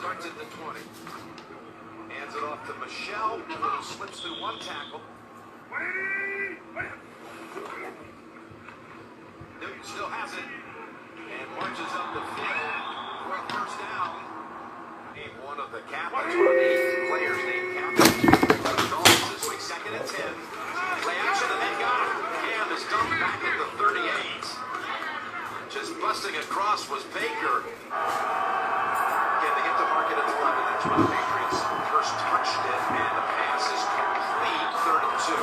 Starts at the 20. Hands it off to Michelle, who slips through one tackle. Newton still has it and marches up the field for a first down. Named one of the captains, one of the players named captain. Dolphins this week, 2nd and 10. Play action and they got it. Cam is dumped back at the 38. Just busting across was Baker. Again, they get to mark it at 11. That's when the Patriots first touched it, and the pass is complete. 3rd and 2.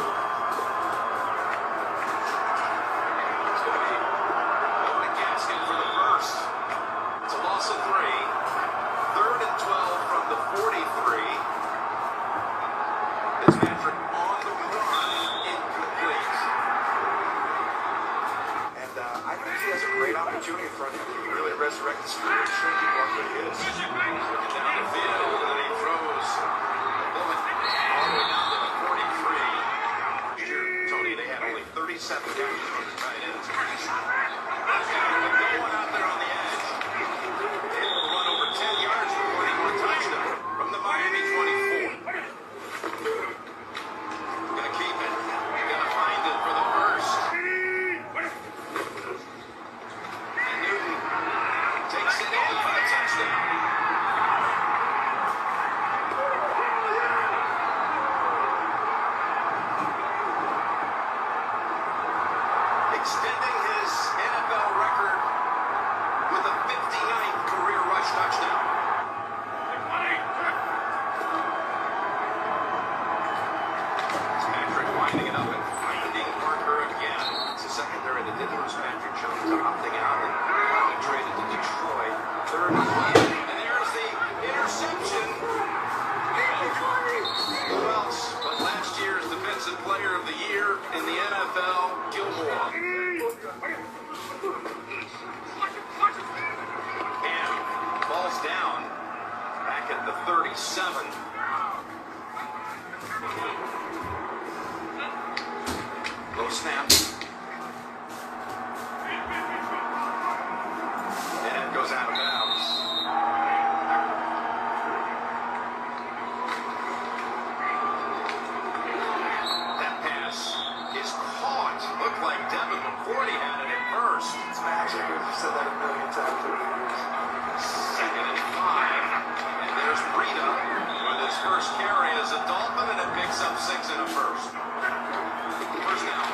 It's going to be Owen Gaskin for the first. It's a loss of 3. 3rd and 12 from the 43. Fitzpatrick on the run, incomplete. And I think he has a great opportunity in front of him. He can really resurrect the spirit of shrinking what he is. Looking down the field, and then he throws all the way down to the 43. Here, Tony, they had only 37 catches from the tight ends. With no one out there on the edge. Able to run over 10 yards before he got a touchdown from the Miami 24. Gonna keep it. Gonna find it for the first. And Newton takes it in for the touchdown. Extending his NFL record with a 59th career rush touchdown. Patrick winding it up and finding Parker again. It's the secondary that did lose Patrick Jones opting out and finally traded to Detroit. 3rd and 1. And there's the interception. Who else but last year's Defensive Player of the Year in the NFL, Gilmore. And falls down back at the 37. Low snap. And it goes out of bounds. That pass is caught. Looked like Devin McCourty had it at first. It's magic. We've said that a million times over the years. 2nd and 5. And there's Breida with his first carry as a Dolphin, and it picks up 6 in a first. First down.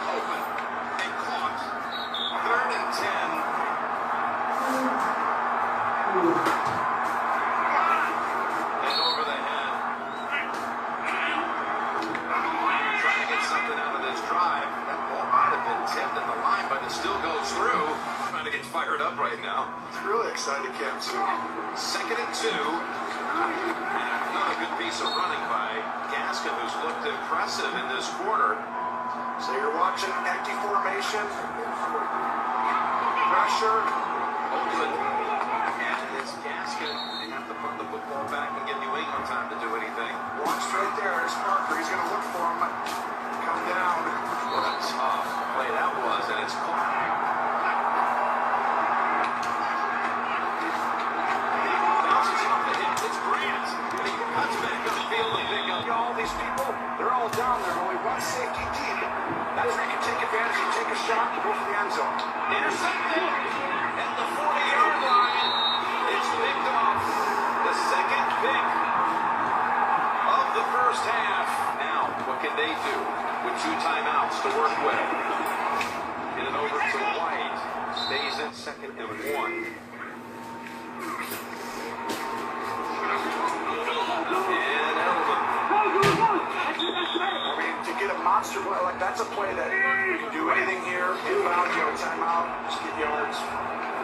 Open and caught. 3rd and 10. And over the head. Trying to get something out of this drive. That ball might have been tipped in the line, but it still goes through. Trying to get fired up right now. It's really exciting, Cam, too. 2nd and 2. Another good piece of running by Gaskin, who's looked impressive in this quarter. So you're watching empty formation. Pressure. Open. And it's Gaskin. They have to put the football back and give New England time to do anything. Watch right there. There's Parker. He's going to look for him. Come down. What a tough play that was, and it's caught. Cuts back on the field and pick up. All these people, they're all down there, only one safety deep. That's where you can take advantage. You take a shot, you go for the end zone. Intercepted at the 40-yard line. It's picked off. The 2nd pick of the first half. Now, what can they do with 2 timeouts to work with? Get it over to White. Stays in 2nd and 1. To get a monster play, like that's a play that you can do anything here. Inbound, you have a timeout, just get yards.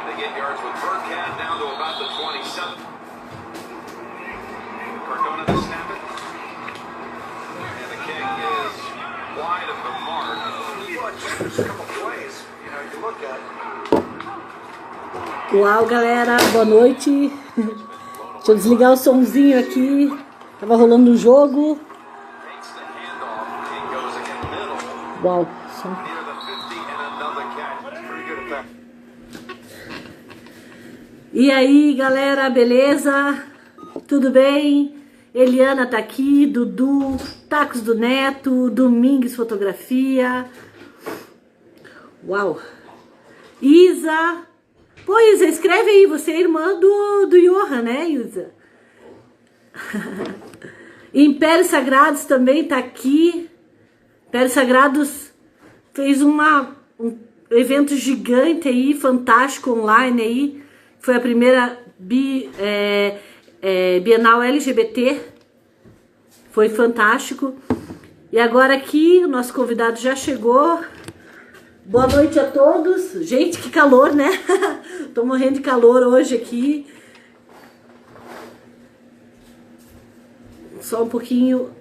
They get yards with Burkhead down to about the 27. Cardona to snap it. And the kick is wide of the mark. Just a couple plays, you look at. Uau, galera, boa noite. Deixa eu desligar o somzinho aqui. Tava rolando um jogo. Uau, som. E aí, galera, beleza? Tudo bem? Eliana tá aqui, Dudu, Tacos do Neto, Domingues Fotografia. Uau! Isa! Pô, Isa, escreve aí, você é irmã do Johan, né, Isa? Impérios Sagrados também tá aqui. Impérios Sagrados fez um evento gigante aí, fantástico, online aí. Foi a primeira Bienal LGBT. Foi fantástico. E agora aqui, o nosso convidado já chegou. Boa noite a todos. Gente, que calor, né? Tô morrendo de calor hoje aqui. Só um pouquinho.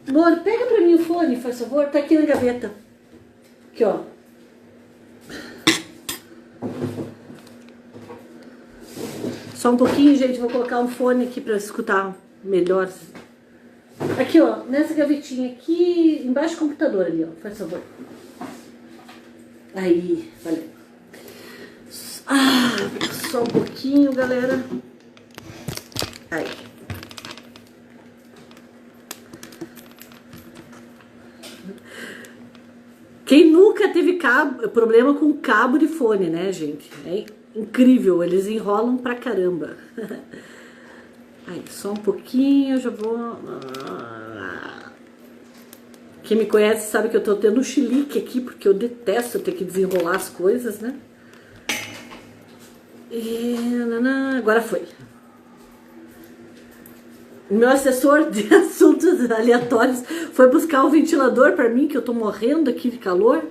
Amor, pega pra mim o fone, faz favor. Tá aqui na gaveta. Aqui, ó. Só um pouquinho, gente. Vou colocar um fone aqui pra escutar melhor. Aqui, ó. Nessa gavetinha aqui, embaixo do computador ali, ó. Faz favor. Aí, valeu. Ah, só um pouquinho, galera. Aí. Quem nunca teve problema com cabo de fone, né, gente? É incrível, eles enrolam pra caramba. Aí, só um pouquinho, já vou... Quem me conhece sabe que eu tô tendo um chilique aqui, porque eu detesto ter que desenrolar as coisas, né? E... agora foi. O meu assessor de assuntos aleatórios foi buscar um ventilador pra mim, que eu tô morrendo aqui de calor.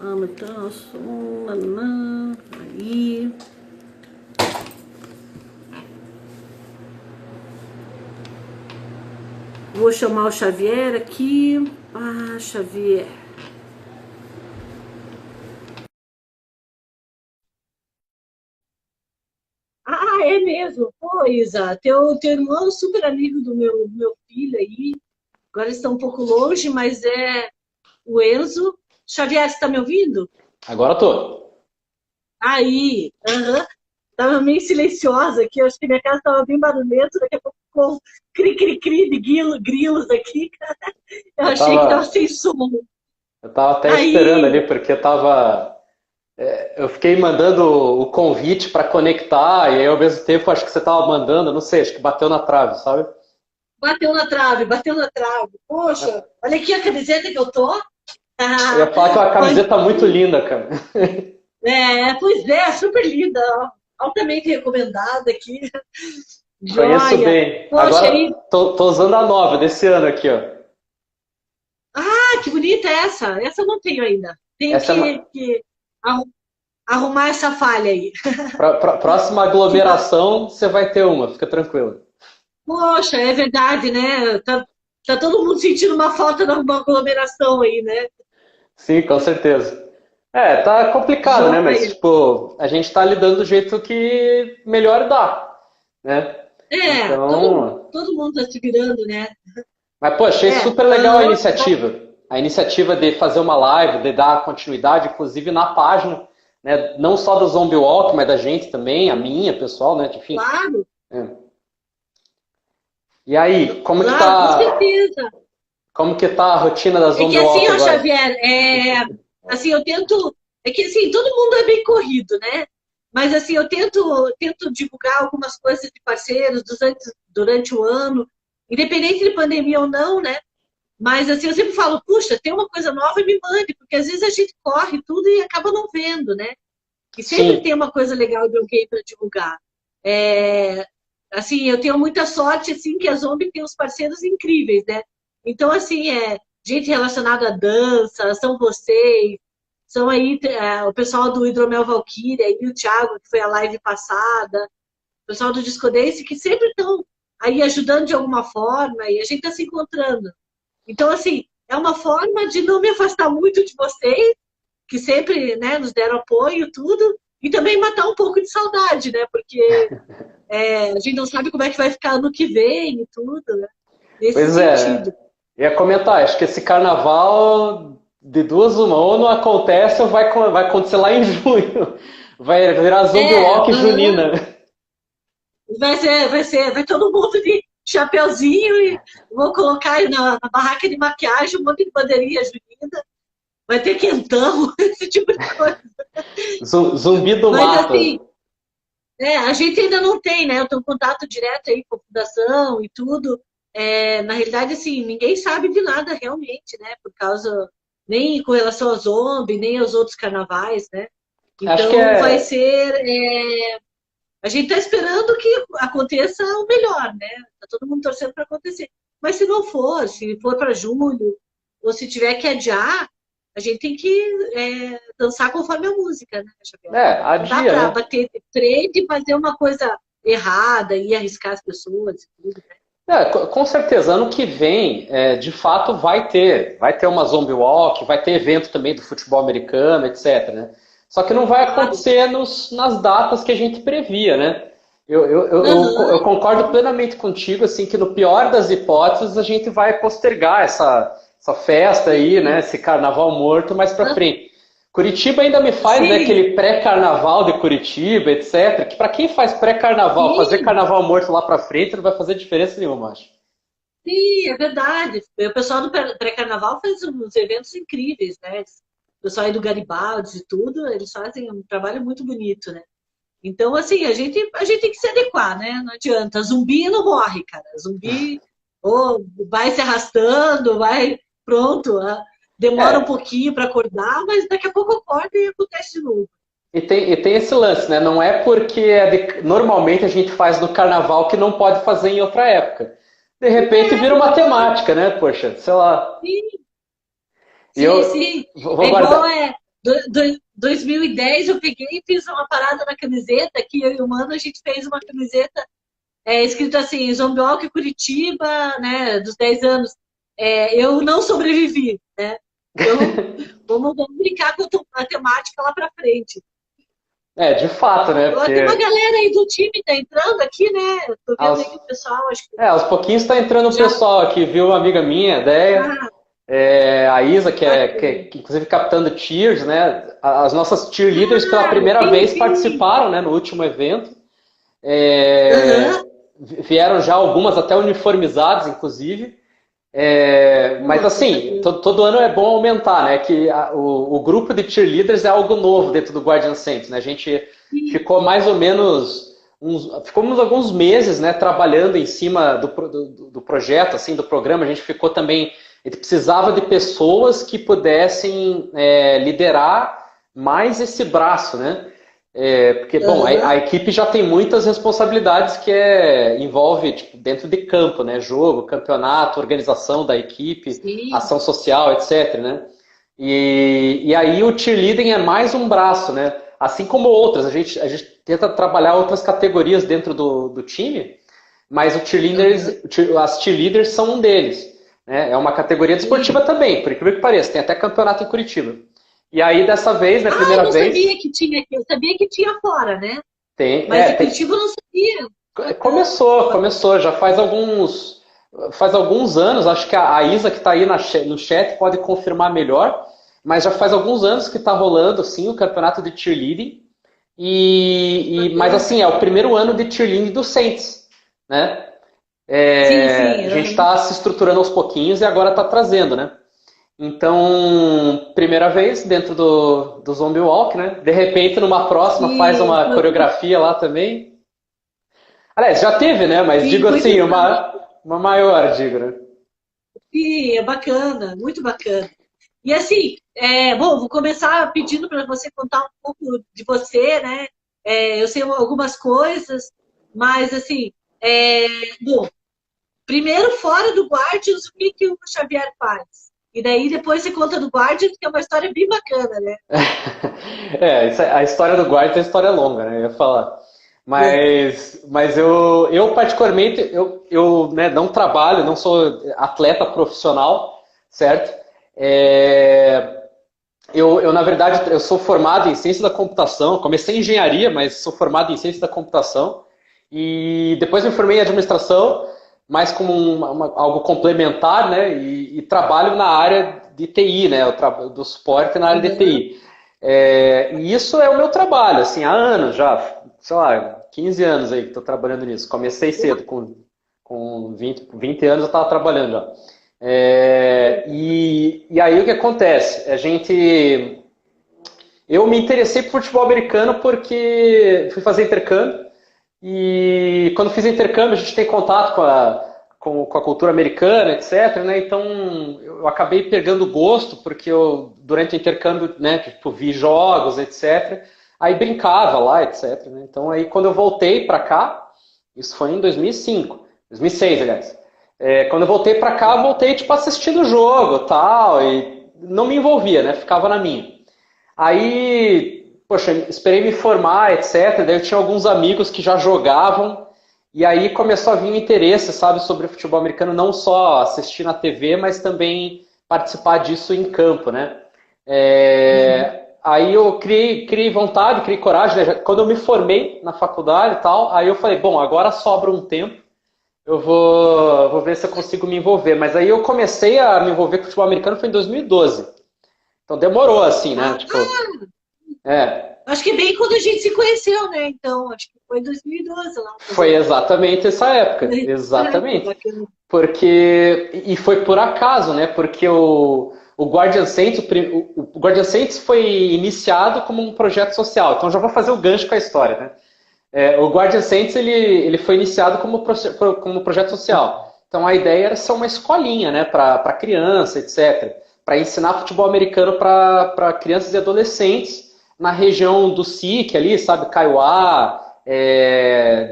Aumentar o som, aí... Vou chamar o Xavier aqui. Ah, Xavier. Ah, é mesmo. Pô, Isa, teu irmão é super amigo do meu filho aí. Agora eles estão um pouco longe, mas é o Enzo. Xavier, você tá me ouvindo? Agora tô. Aí, aham. Tava meio silenciosa aqui. Eu acho que minha casa tava bem barulhenta. Daqui a pouco ficou cri-cri-cri de grilos aqui. Eu Eu achei que tava tava, sem som. eu tava até esperando Aí, ali, porque eu fiquei mandando o convite para conectar, e aí ao mesmo tempo acho que você tava mandando, não sei, acho que bateu na trave, sabe? bateu na trave, bateu na trave. Poxa, olha aqui a camiseta que eu tô. Eu ia Ah, falar que é uma pois, camiseta muito linda, cara. pois é, super linda, ó, altamente recomendada aqui. Conheço Joia. bem. Poxa, Agora aí. tô usando a nova desse ano aqui, ó. Ah, que bonita essa. Essa eu não tenho ainda. Tenho Essa é que arrumar essa falha aí. próxima Que ba- aglomeração, você vai ter uma, fica tranquila. Poxa, é verdade, né? Tá todo mundo sentindo uma falta de uma aglomeração aí, né? Sim, com certeza. É, tá complicado, né? Mas, Joia. tipo, a gente tá lidando do jeito que melhor dá, né? É, todo, Então, todo mundo tá se virando, né? mas, pô, achei É, super legal a aham. iniciativa. A iniciativa de fazer uma live, de dar continuidade, inclusive na página, né? Não só do Zombie Walk, mas da gente também, a minha, pessoal, né? Enfim. Claro, É. E aí, claro, com certeza. como que tá a rotina da É que Zombie assim, Walk ó, agora? Xavier, assim, eu tento, é que assim, todo mundo é bem corrido, né? Mas assim, eu tento divulgar algumas coisas de parceiros durante o ano, independente de pandemia ou não, né? Mas assim, eu sempre falo, puxa, tem uma coisa nova, me mande, porque às vezes a gente corre tudo e acaba não vendo, né? E sempre Sim, tem uma coisa legal de alguém para divulgar. É, assim, eu tenho muita sorte, assim, que a Zombie tem uns parceiros incríveis, né? Então, assim, gente relacionada à dança, são vocês, são aí o pessoal do Hidromel Valkyria, aí o Thiago, que foi a live passada, o pessoal do Disco Dance, que sempre estão aí ajudando de alguma forma, e a gente está se encontrando. Então, assim, é uma forma de não me afastar muito de vocês, que sempre, né, nos deram apoio, tudo, e também matar um pouco de saudade, né? Porque a gente não sabe como é que vai ficar ano que vem e tudo, né? Nesse pois é. sentido. Ia comentar, acho que esse carnaval, de duas uma, ou não acontece ou vai acontecer lá em junho. Vai virar zombie walk junina. Vai todo mundo de chapeuzinho e vou colocar aí na barraca de maquiagem um monte de bandeirinha junina. Vai ter quentão, esse tipo de coisa. Zumbi do Mas mato. assim, a gente ainda não tem, né? Eu tenho contato direto aí com a fundação e tudo. Na realidade, assim, ninguém sabe de nada realmente, né? Por causa, nem com relação ao zombie, nem aos outros carnavais, né? Acho que Então vai ser. A gente está esperando que aconteça o melhor, né? Tá todo mundo torcendo para acontecer. Mas se não for, se for para julho, ou se tiver que adiar, a gente tem que dançar conforme a música, né, Xavier? Não dá adia, para né? bater de frente e fazer uma coisa errada e arriscar as pessoas e tudo, né? Com certeza, ano que vem, de fato, vai ter uma zombie walk, vai ter evento também do futebol americano, etc, né? Só que não vai acontecer nas datas que a gente previa, né? Eu concordo plenamente contigo, assim, que no pior das hipóteses a gente vai postergar essa festa aí, né? Esse carnaval morto mais pra frente. Curitiba ainda me faz, né, aquele pré-carnaval de Curitiba, etc. Que para quem faz pré-carnaval, fazer carnaval morto lá pra frente não vai fazer diferença nenhuma, acho. Sim, é verdade. O pessoal do pré-carnaval faz uns eventos incríveis, né? O pessoal aí do Garibaldi e tudo, eles fazem um trabalho muito bonito, né? Então, assim, a gente tem que se adequar, né? Não adianta. Zumbi não morre, cara. Zumbi vai se arrastando, vai. Pronto. Demora um pouquinho para acordar, mas daqui a pouco acorda e acontece de novo. E tem esse lance, né? Não é porque normalmente a gente faz no carnaval que não pode fazer em outra época. De repente vira uma temática, né? Poxa, sei lá. Sim. Vou guardar. 2010 eu peguei e fiz uma parada na camiseta, que eu e o Mano a gente fez uma camiseta escrito assim, Zombie Walk Curitiba, né, dos 10 anos. Eu não sobrevivi, né? Então, vamos brincar com a temática lá pra frente. De fato, né? Porque... Tem uma galera aí do time tá entrando aqui, né? Eu tô vendo aí o pessoal, acho que... aos pouquinhos está entrando o pessoal aqui, viu? Uma amiga minha, a Deia, a Isa, que é inclusive capitã do Cheers, né? As nossas cheerleaders pela primeira vez participaram, né, no último evento. Vieram já algumas até uniformizadas, inclusive. Mas assim, todo ano é bom aumentar, né? Que o grupo de cheerleaders é algo novo dentro do Guardian Saints, né? A gente ficou mais ou menos ficamos alguns meses, né, trabalhando em cima do projeto, assim, do programa. A gente ficou também, a gente precisava de pessoas que pudessem liderar mais esse braço, né? Porque, bom, a equipe já tem muitas responsabilidades que envolve, tipo, dentro de campo, né? Jogo, campeonato, organização da equipe, ação social, etc, né? E aí o cheerleading é mais um braço, né? Assim como outras, a gente tenta trabalhar outras categorias dentro do time, mas as cheerleaders são um deles, né? É uma categoria desportiva também, por incrível que pareça, tem até campeonato em Curitiba. E aí, dessa vez, na primeira vez... Eu sabia que tinha aqui, eu sabia que tinha fora, né? Tem. Mas em Curitiba eu não sabia. Começou, já faz alguns anos, acho que a Isa que está aí no chat pode confirmar melhor, mas já faz alguns anos que está rolando, sim, o campeonato de cheerleading, mas assim, é o primeiro ano de cheerleading do Saints, né? Sim. A gente está se estruturando aos pouquinhos e agora está trazendo, né? Então, primeira vez dentro do Zombie Walk, né? De repente, numa próxima, faz uma coreografia lá também. Aliás, já teve, né? Mas digo assim, uma maior, digo, né? Sim, é bacana, muito bacana. E assim, bom, vou começar pedindo para você contar um pouco de você, né? Eu sei algumas coisas, mas assim, bom, primeiro fora do Guardians, o que o Xavier faz? E daí depois você conta do Guardians, que é uma história bem bacana, né? A história do Guardians é uma história longa, né? Eu ia falar. Mas eu particularmente, eu né, não trabalho, não sou atleta profissional, certo? Na verdade, eu sou formado em ciência da computação, comecei em engenharia, mas sou formado em ciência da computação. E depois me formei em administração, mais como algo complementar, né? E trabalho na área de TI, né? Do suporte na área de TI. E isso é o meu trabalho, assim, há anos já, sei lá, 15 anos aí que estou trabalhando nisso. Comecei cedo, com 20 anos eu estava trabalhando já. E aí o que acontece? Eu me interessei por futebol americano porque fui fazer intercâmbio e quando fiz intercâmbio a gente tem contato com a cultura americana, etc, né? Então eu acabei pegando gosto porque eu durante o intercâmbio, né, tipo, vi jogos, etc. Aí brincava lá, etc, né? Então aí quando eu voltei para cá, isso foi em 2005, 2006, aliás. Quando eu voltei para cá, eu voltei tipo assistindo o jogo, tal, e não me envolvia, né? Ficava na minha. Aí, poxa, esperei me formar, etc. Daí eu tinha alguns amigos que já jogavam, e aí começou a vir um interesse, sabe, sobre o futebol americano, não só assistir na TV, mas também participar disso em campo, né? Aí eu criei vontade, criei coragem, né? Quando eu me formei na faculdade e tal, aí eu falei, bom, agora sobra um tempo, eu vou ver se eu consigo me envolver. Mas aí eu comecei a me envolver com o futebol americano foi em 2012. Então demorou, assim, né? Tipo, é, Acho que bem quando a gente se conheceu, né? Então, acho que foi 2012 lá. foi exatamente essa época, exatamente. E foi por acaso, né? Porque o Guardian Saints, o Guardian Saints foi iniciado como um projeto social. Então já vou fazer o gancho com a história, né? O Guardian Saints ele foi iniciado como projeto social. Então a ideia era ser uma escolinha, né? Para criança, etc. Para ensinar futebol americano para crianças e adolescentes na região do SIC ali, sabe? Kaiowá,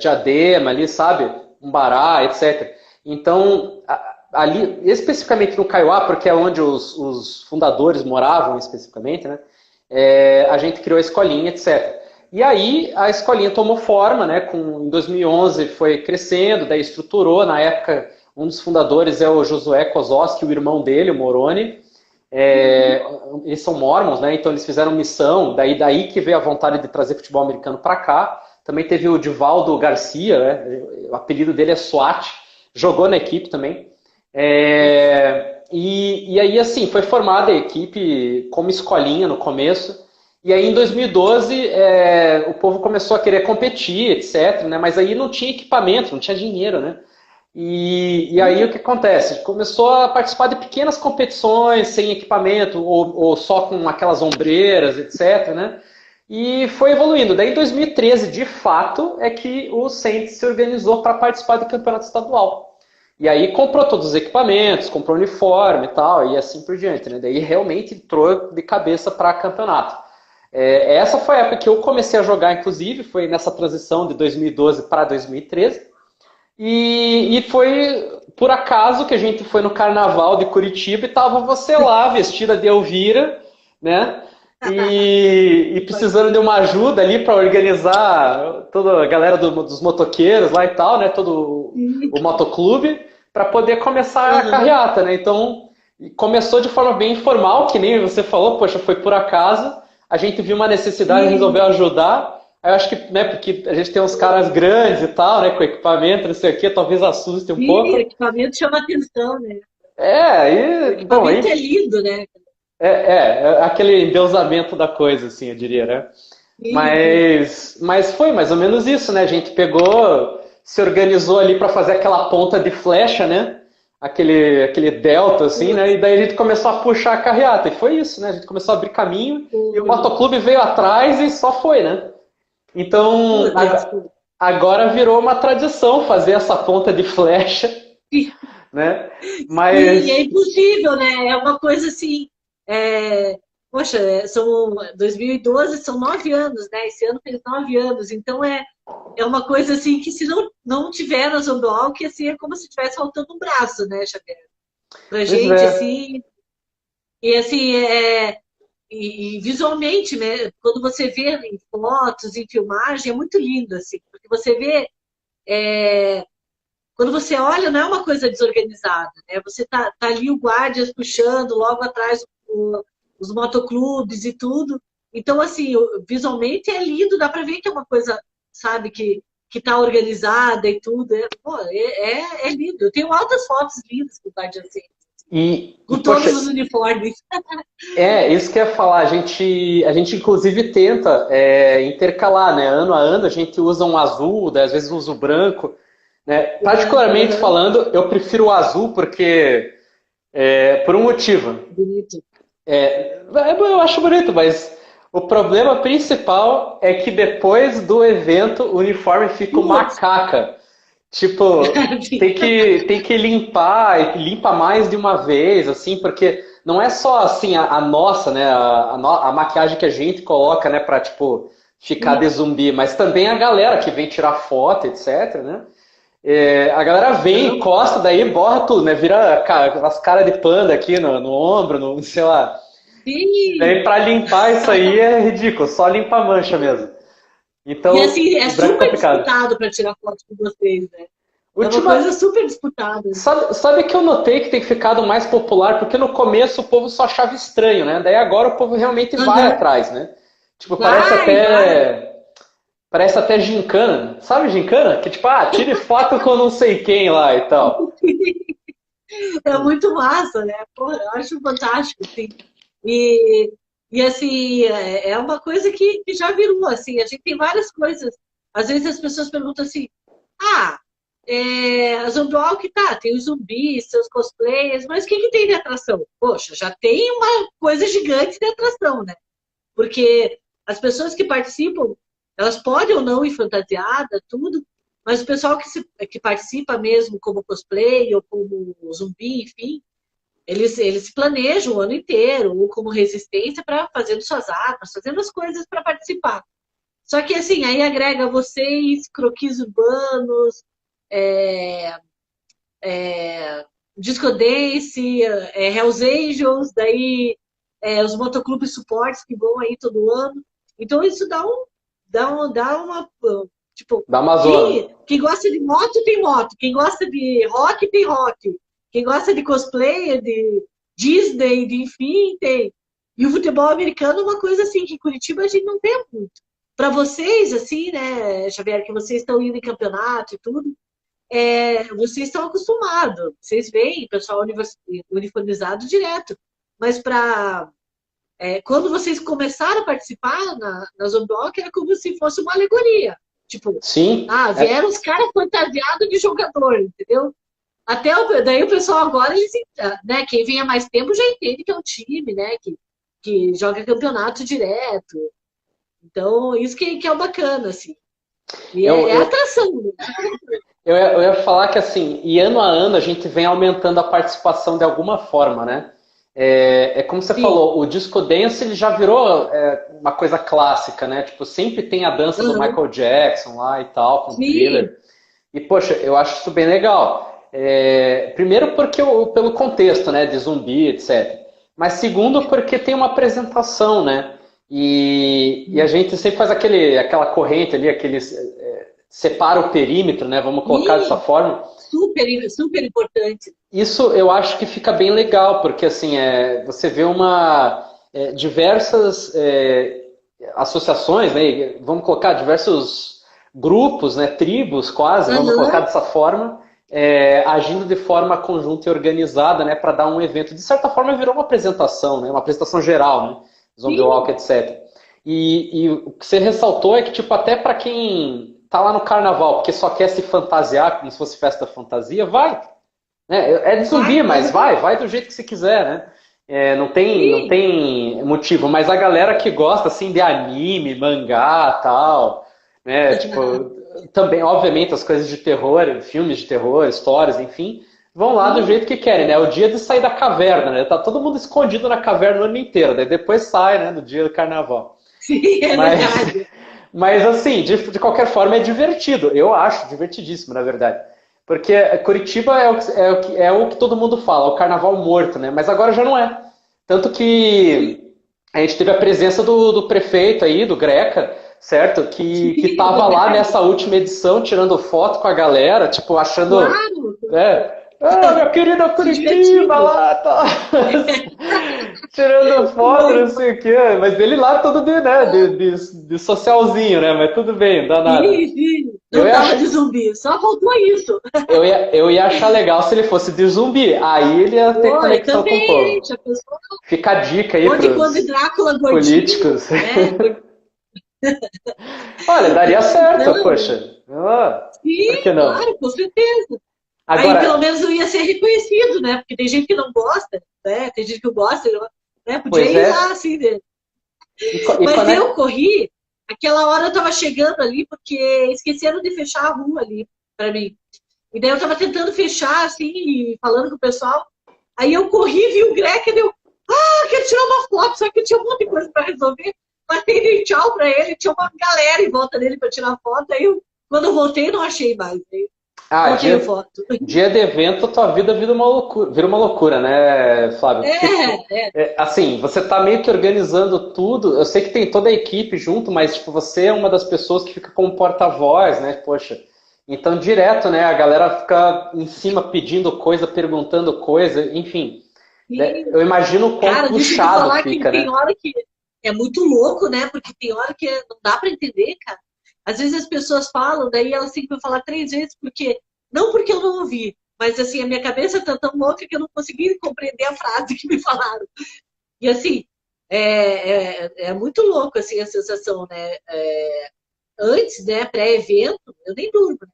Diadema ali, sabe? Umbará, etc. Então, ali, especificamente no Kaiowá, porque é onde os fundadores moravam especificamente, né? A gente criou a escolinha, etc. E aí a escolinha tomou forma, né? Em 2011 foi crescendo, daí estruturou. Na época, um dos fundadores é o Josué Kozlowski, o irmão dele, o Moroni. Eles são mormons, né? Então eles fizeram missão, daí que veio a vontade de trazer futebol americano para cá. Também teve o Divaldo Garcia, né? O apelido dele é SWAT, jogou na equipe também. E aí, assim, foi formada a equipe como escolinha no começo. E aí, em 2012, o povo começou a querer competir, etc, né? Mas aí não tinha equipamento, não tinha dinheiro, né? E aí o que acontece? Começou a participar de pequenas competições sem equipamento ou só com aquelas ombreiras, etc, né? E foi evoluindo. Daí em 2013, de fato, é que o Saints se organizou para participar do campeonato estadual. E aí comprou todos os equipamentos, comprou uniforme e tal, e assim por diante, né? Daí realmente entrou de cabeça para campeonato. Essa foi a época que eu comecei a jogar, inclusive, foi nessa transição de 2012 para 2013. E foi por acaso que a gente foi no carnaval de Curitiba e tava você lá, vestida de Elvira, né? E precisando de uma ajuda ali para organizar toda a galera dos motoqueiros lá e tal, né? Todo o motoclube, para poder começar a carreata, né? Então, começou de forma bem informal, que nem você falou, poxa, foi por acaso. A gente viu uma necessidade e resolveu ajudar. Eu acho que, né, porque a gente tem uns caras grandes e tal, né, com equipamento, não sei o quê, talvez assuste um pouco. O equipamento chama atenção, né? O equipamento é lindo, né? Aquele endeusamento da coisa, assim, eu diria, né? Mas foi mais ou menos isso, né? A gente pegou, se organizou ali para fazer aquela ponta de flecha, né? Aquele delta, assim, né? E daí a gente começou a puxar a carreata. E foi isso, né? A gente começou a abrir caminho e o motoclube veio atrás e só foi, né? Então, agora virou uma tradição fazer essa ponta de flecha, né? Mas... E é impossível, né? É uma coisa assim... Poxa, são 2012, são 9 anos, né? Esse ano fez 9 anos. Então, é uma coisa assim que se não tiver na Zombiewalk, assim, é como se estivesse faltando um braço, né, Xavier? Pra gente, assim... E assim, E visualmente, né? Quando você vê em fotos, em filmagem, é muito lindo, assim, porque você vê, quando você olha, não é uma coisa desorganizada, né? Você tá ali o guardas puxando, logo atrás os motoclubes e tudo. Então, assim, visualmente é lindo, dá para ver que é uma coisa, sabe, que tá organizada e tudo. É lindo. Eu tenho altas fotos lindas com o Guardian Saints. Com poxa, todos os uniformes. isso que eu ia falar. A gente inclusive tenta intercalar, né? Ano a ano a gente usa um azul, daí às vezes usa o branco, né? Particularmente Uhum. falando, eu prefiro o azul porque por um motivo. Bonito. Eu acho bonito, mas o problema principal é que depois do evento o uniforme fica uma Putz. caca. Tipo, tem que limpar, e limpa mais de uma vez, assim, porque não é só assim a nossa, né, a maquiagem que a gente coloca, né, pra, tipo, ficar de zumbi, mas também a galera que vem tirar foto, etc, né? A galera vem, Não, encosta, daí borra tudo, né? Vira as caras de panda aqui no ombro, no, sei lá. sim. Daí pra limpar isso aí é ridículo, só limpa a mancha mesmo. E Então, assim, é o branco é super complicado. disputado para tirar foto com vocês, né? É uma Última, coisa super disputada. sabe que eu notei que tem ficado mais popular, porque no começo o povo só achava estranho, né? Daí agora o povo realmente vai Aham. atrás, né? Tipo, parece Vai. até. Parece até gincana. Sabe gincana? Que tipo, tire foto com não sei quem lá e tal. É muito massa, né? Porra, eu acho fantástico, assim. E, e assim, é uma coisa que já virou, assim, a gente tem várias coisas. Às vezes as pessoas perguntam assim, ah, a Zombiewalk tá, tem os zumbis, seus cosplayers, mas o que tem de atração? Poxa, já tem uma coisa gigante de atração, né? Porque as pessoas que participam, elas podem ou não ir fantasiada, tudo, mas o pessoal que participa mesmo como cosplay ou como zumbi, enfim, eles se planejam o ano inteiro, ou como resistência para fazendo suas armas, fazendo as coisas para participar. Só que assim, aí agrega vocês, croquis urbanos, é, Disco Dance, Hells Angels, daí os motoclubes suportes que vão aí todo ano. Então isso dá uma tipo, Da Amazônia. quem gosta de moto tem moto, quem gosta de rock tem rock, quem gosta de cosplay, de Disney, de enfim, tem. E o futebol americano é uma coisa assim que em Curitiba a gente não tem muito. Para vocês, assim, né, Xavier, que vocês estão indo em campeonato e tudo, vocês estão acostumados, vocês veem pessoal uniformizado direto. Mas quando vocês começaram a participar na Zombiewalk, era como se fosse uma alegoria. Tipo, Sim. vieram os caras fantasiados de jogador, entendeu? Daí o pessoal agora, né, quem vem há mais tempo já entende que é um time, né, que joga campeonato direto. Então, isso que é o bacana, assim. E Eu, é eu, atração, né? eu ia falar que assim, e ano a ano a gente vem aumentando a participação de alguma forma, né? Como você Sim. falou, o Disco Dance ele já virou uma coisa clássica, né? Tipo, sempre tem a dança do Uhum. Michael Jackson lá e tal, com o Sim. Thriller. E, poxa, eu acho isso bem legal. Primeiro porque pelo contexto, né, de zumbi, etc. Mas segundo porque tem uma apresentação, né? E a gente sempre faz aquela corrente ali, separa o perímetro, né? Vamos colocar dessa Sim. forma. Super, super importante. Isso eu acho que fica bem legal, porque assim, você vê diversas associações, né? Vamos colocar diversos grupos, né? Tribos quase, vamos colocar Uhum. dessa forma, agindo de forma conjunta e organizada, né? Para dar um evento. De certa forma virou uma apresentação, né? Uma apresentação geral, né? Zombie Walk, Sim. etc. E o que você ressaltou é que, tipo, até para quem tá lá no carnaval, porque só quer se fantasiar como se fosse festa fantasia, vai. É de Vai. zumbi, mas Uhum. vai do jeito que você quiser, né? Não Sim. tem motivo, mas a galera que gosta assim de anime, mangá, tal, né? Tipo, também, obviamente, as coisas de terror, filmes de terror, histórias, enfim, vão lá do Sim. jeito que querem, né? É o dia de sair da caverna, né? Tá todo mundo escondido na caverna o ano inteiro, daí depois sai, né? No dia do carnaval. Sim, é Mas, verdade. mas assim, de qualquer forma é divertido. Eu acho divertidíssimo, na verdade. Porque Curitiba é o que todo mundo fala, o carnaval morto, né? Mas agora já não é. Tanto que a gente teve a presença do prefeito aí, do Greca, certo? Que Sim, é tava lá verdade. nessa última edição, tirando foto com a galera, tipo, achando. Claro. Minha querida Se Curitiba divertindo. lá, tá. tirando foto, não sei o quê. Mas ele lá todo de, né, de socialzinho, né? Mas tudo bem, não dá nada. Ih, Eu não ia, tava ach- de zumbi, só faltou isso. eu ia achar legal se ele fosse de zumbi. Aí ele ia ter Foi, conexão com o também, povo. já pensou? Fica a dica aí Onde quando pros Drácula gordinho, políticos. né? Olha, daria certo, Não, poxa. Ah, por sim, que não? claro, com certeza. Aí pelo Agora, menos não ia ser reconhecido, né? Porque tem gente que não gosta, né? Tem gente que gosta, né? Podia pois ir lá, é. assim, né? E Mas eu conecta. corri, aquela hora eu tava chegando ali, porque esqueceram de fechar a rua ali para mim. E daí eu tava tentando fechar, assim, e falando com o pessoal. Aí eu corri, vi o Greg, e deu, quero tirar uma foto, só que tinha um monte de coisa para resolver. Matei, dei tchau para ele, tinha uma galera em volta dele para tirar foto. Aí eu, quando eu voltei, não achei mais. Aí Ah, não tenho dia, foto. dia de evento, tua vida vira uma loucura, né, Flávio? Porque, tipo, É. assim, você tá meio que organizando tudo. Eu sei que tem toda a equipe junto, mas, tipo, você é uma das pessoas que fica como porta-voz, né? Poxa. Então, direto, né? A galera fica em cima pedindo coisa, perguntando coisa, enfim. Né, E, eu imagino o quão cara, deixa eu te puxado falar que fica, tem né? hora que é muito louco, né? Porque tem hora que não dá para entender, cara. Às vezes as pessoas falam, daí elas têm que falar 3 vezes, porque não porque eu não ouvi, mas assim, a minha cabeça tá tão louca que eu não consegui compreender a frase que me falaram. E assim, é muito louco assim, a sensação, né? Antes, né, pré-evento, eu nem durmo, né?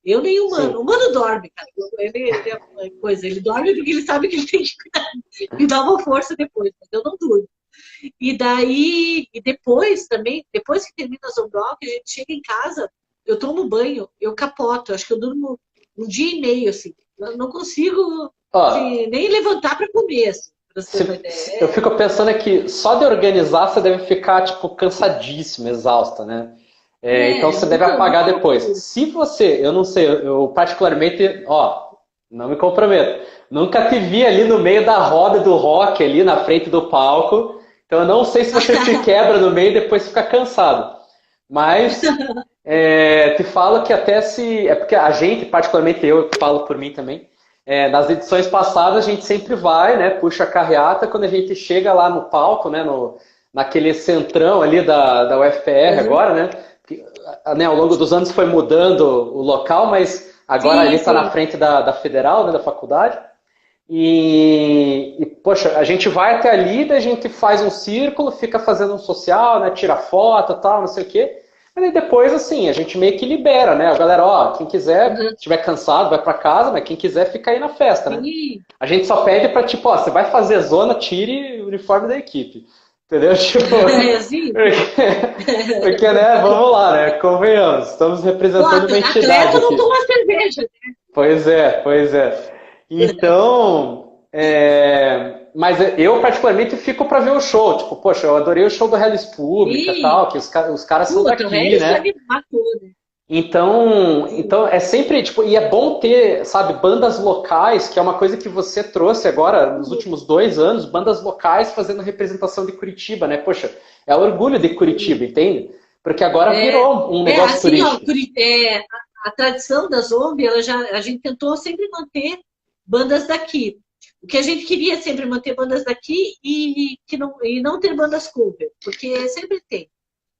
Eu nem o humano. O Sim. humano dorme, cara. Ele é uma coisa, ele dorme porque ele sabe que ele tem que me dar uma força depois, mas eu não durmo. E daí, e depois também, depois que termina a Zondrock, a gente chega em casa, eu tomo banho, eu capoto, acho que eu durmo um dia e meio, assim. Eu não consigo Ó, assim, nem levantar para comer, assim, pra você ter uma eu ideia. fico pensando que só de organizar você deve ficar, tipo, cansadíssima, exausta, né? Então você deve Muita apagar depois. loucura. Se você, eu não sei, eu particularmente, ó, não me comprometo. Nunca te vi ali no meio da roda do rock, ali na frente do palco. Então eu não sei se você te quebra no meio e depois fica cansado. Mas te falo que até se. É porque a gente, particularmente eu falo por mim também, nas edições passadas a gente sempre vai, né? Puxa a carreata, quando a gente chega lá no palco, né? Naquele centrão ali da UFPR Uhum. agora, né? Né? Ao longo dos anos foi mudando o local, mas agora ali Sim, está na sim. frente da federal, né? Da faculdade. Poxa, a gente vai até ali, daí a gente faz um círculo, fica fazendo um social, né? Tira foto, tal, não sei o quê. Mas aí depois, assim, a gente meio que libera, né? A galera, ó, quem quiser, Uhum. estiver cansado, vai pra casa, mas quem quiser fica aí na festa, né? Sim. A gente só pede pra, tipo, ó, você vai fazer zona, tire o uniforme da equipe. Entendeu? Tipo, É assim. porque, né, vamos lá, né? Convenhamos, estamos O representando uma entidade atleta não aqui. toma cerveja. Pois é, pois é. Então, mas eu particularmente fico para ver o show. Tipo, poxa, eu adorei o show do Hellis Pública, Sim. tal, que os caras são Puta, o daqui, Regis já né? me matou, né? Então é sempre, tipo, e é bom ter, sabe, bandas locais, que é uma coisa que você trouxe agora nos últimos 2 anos, bandas locais fazendo representação de Curitiba, né? Poxa, é orgulho de Curitiba, entende? Porque agora É, virou um negócio assim, ó, turístico. a tradição da Zombie, a gente tentou sempre manter bandas daqui. O que a gente queria sempre manter bandas daqui e não ter bandas cover, porque sempre tem.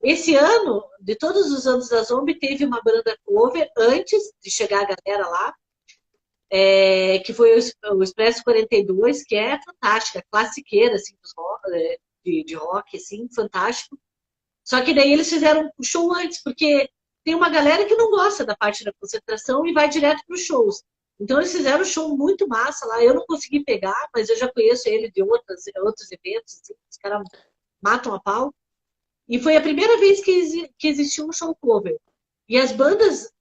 Esse ano, de todos os anos da Zombie, teve uma banda cover antes de chegar a galera lá, que foi o Expresso 42, que é fantástica, classiqueira assim, de rock, assim, fantástico. Só que daí eles fizeram o show antes, porque tem uma galera que não gosta da parte da concentração e vai direto para os shows. Então eles fizeram um show muito massa lá. Eu não consegui pegar, mas eu já conheço ele de outros eventos. Assim, os caras matam a pau. E foi a primeira vez que existiu um show cover. E as bandas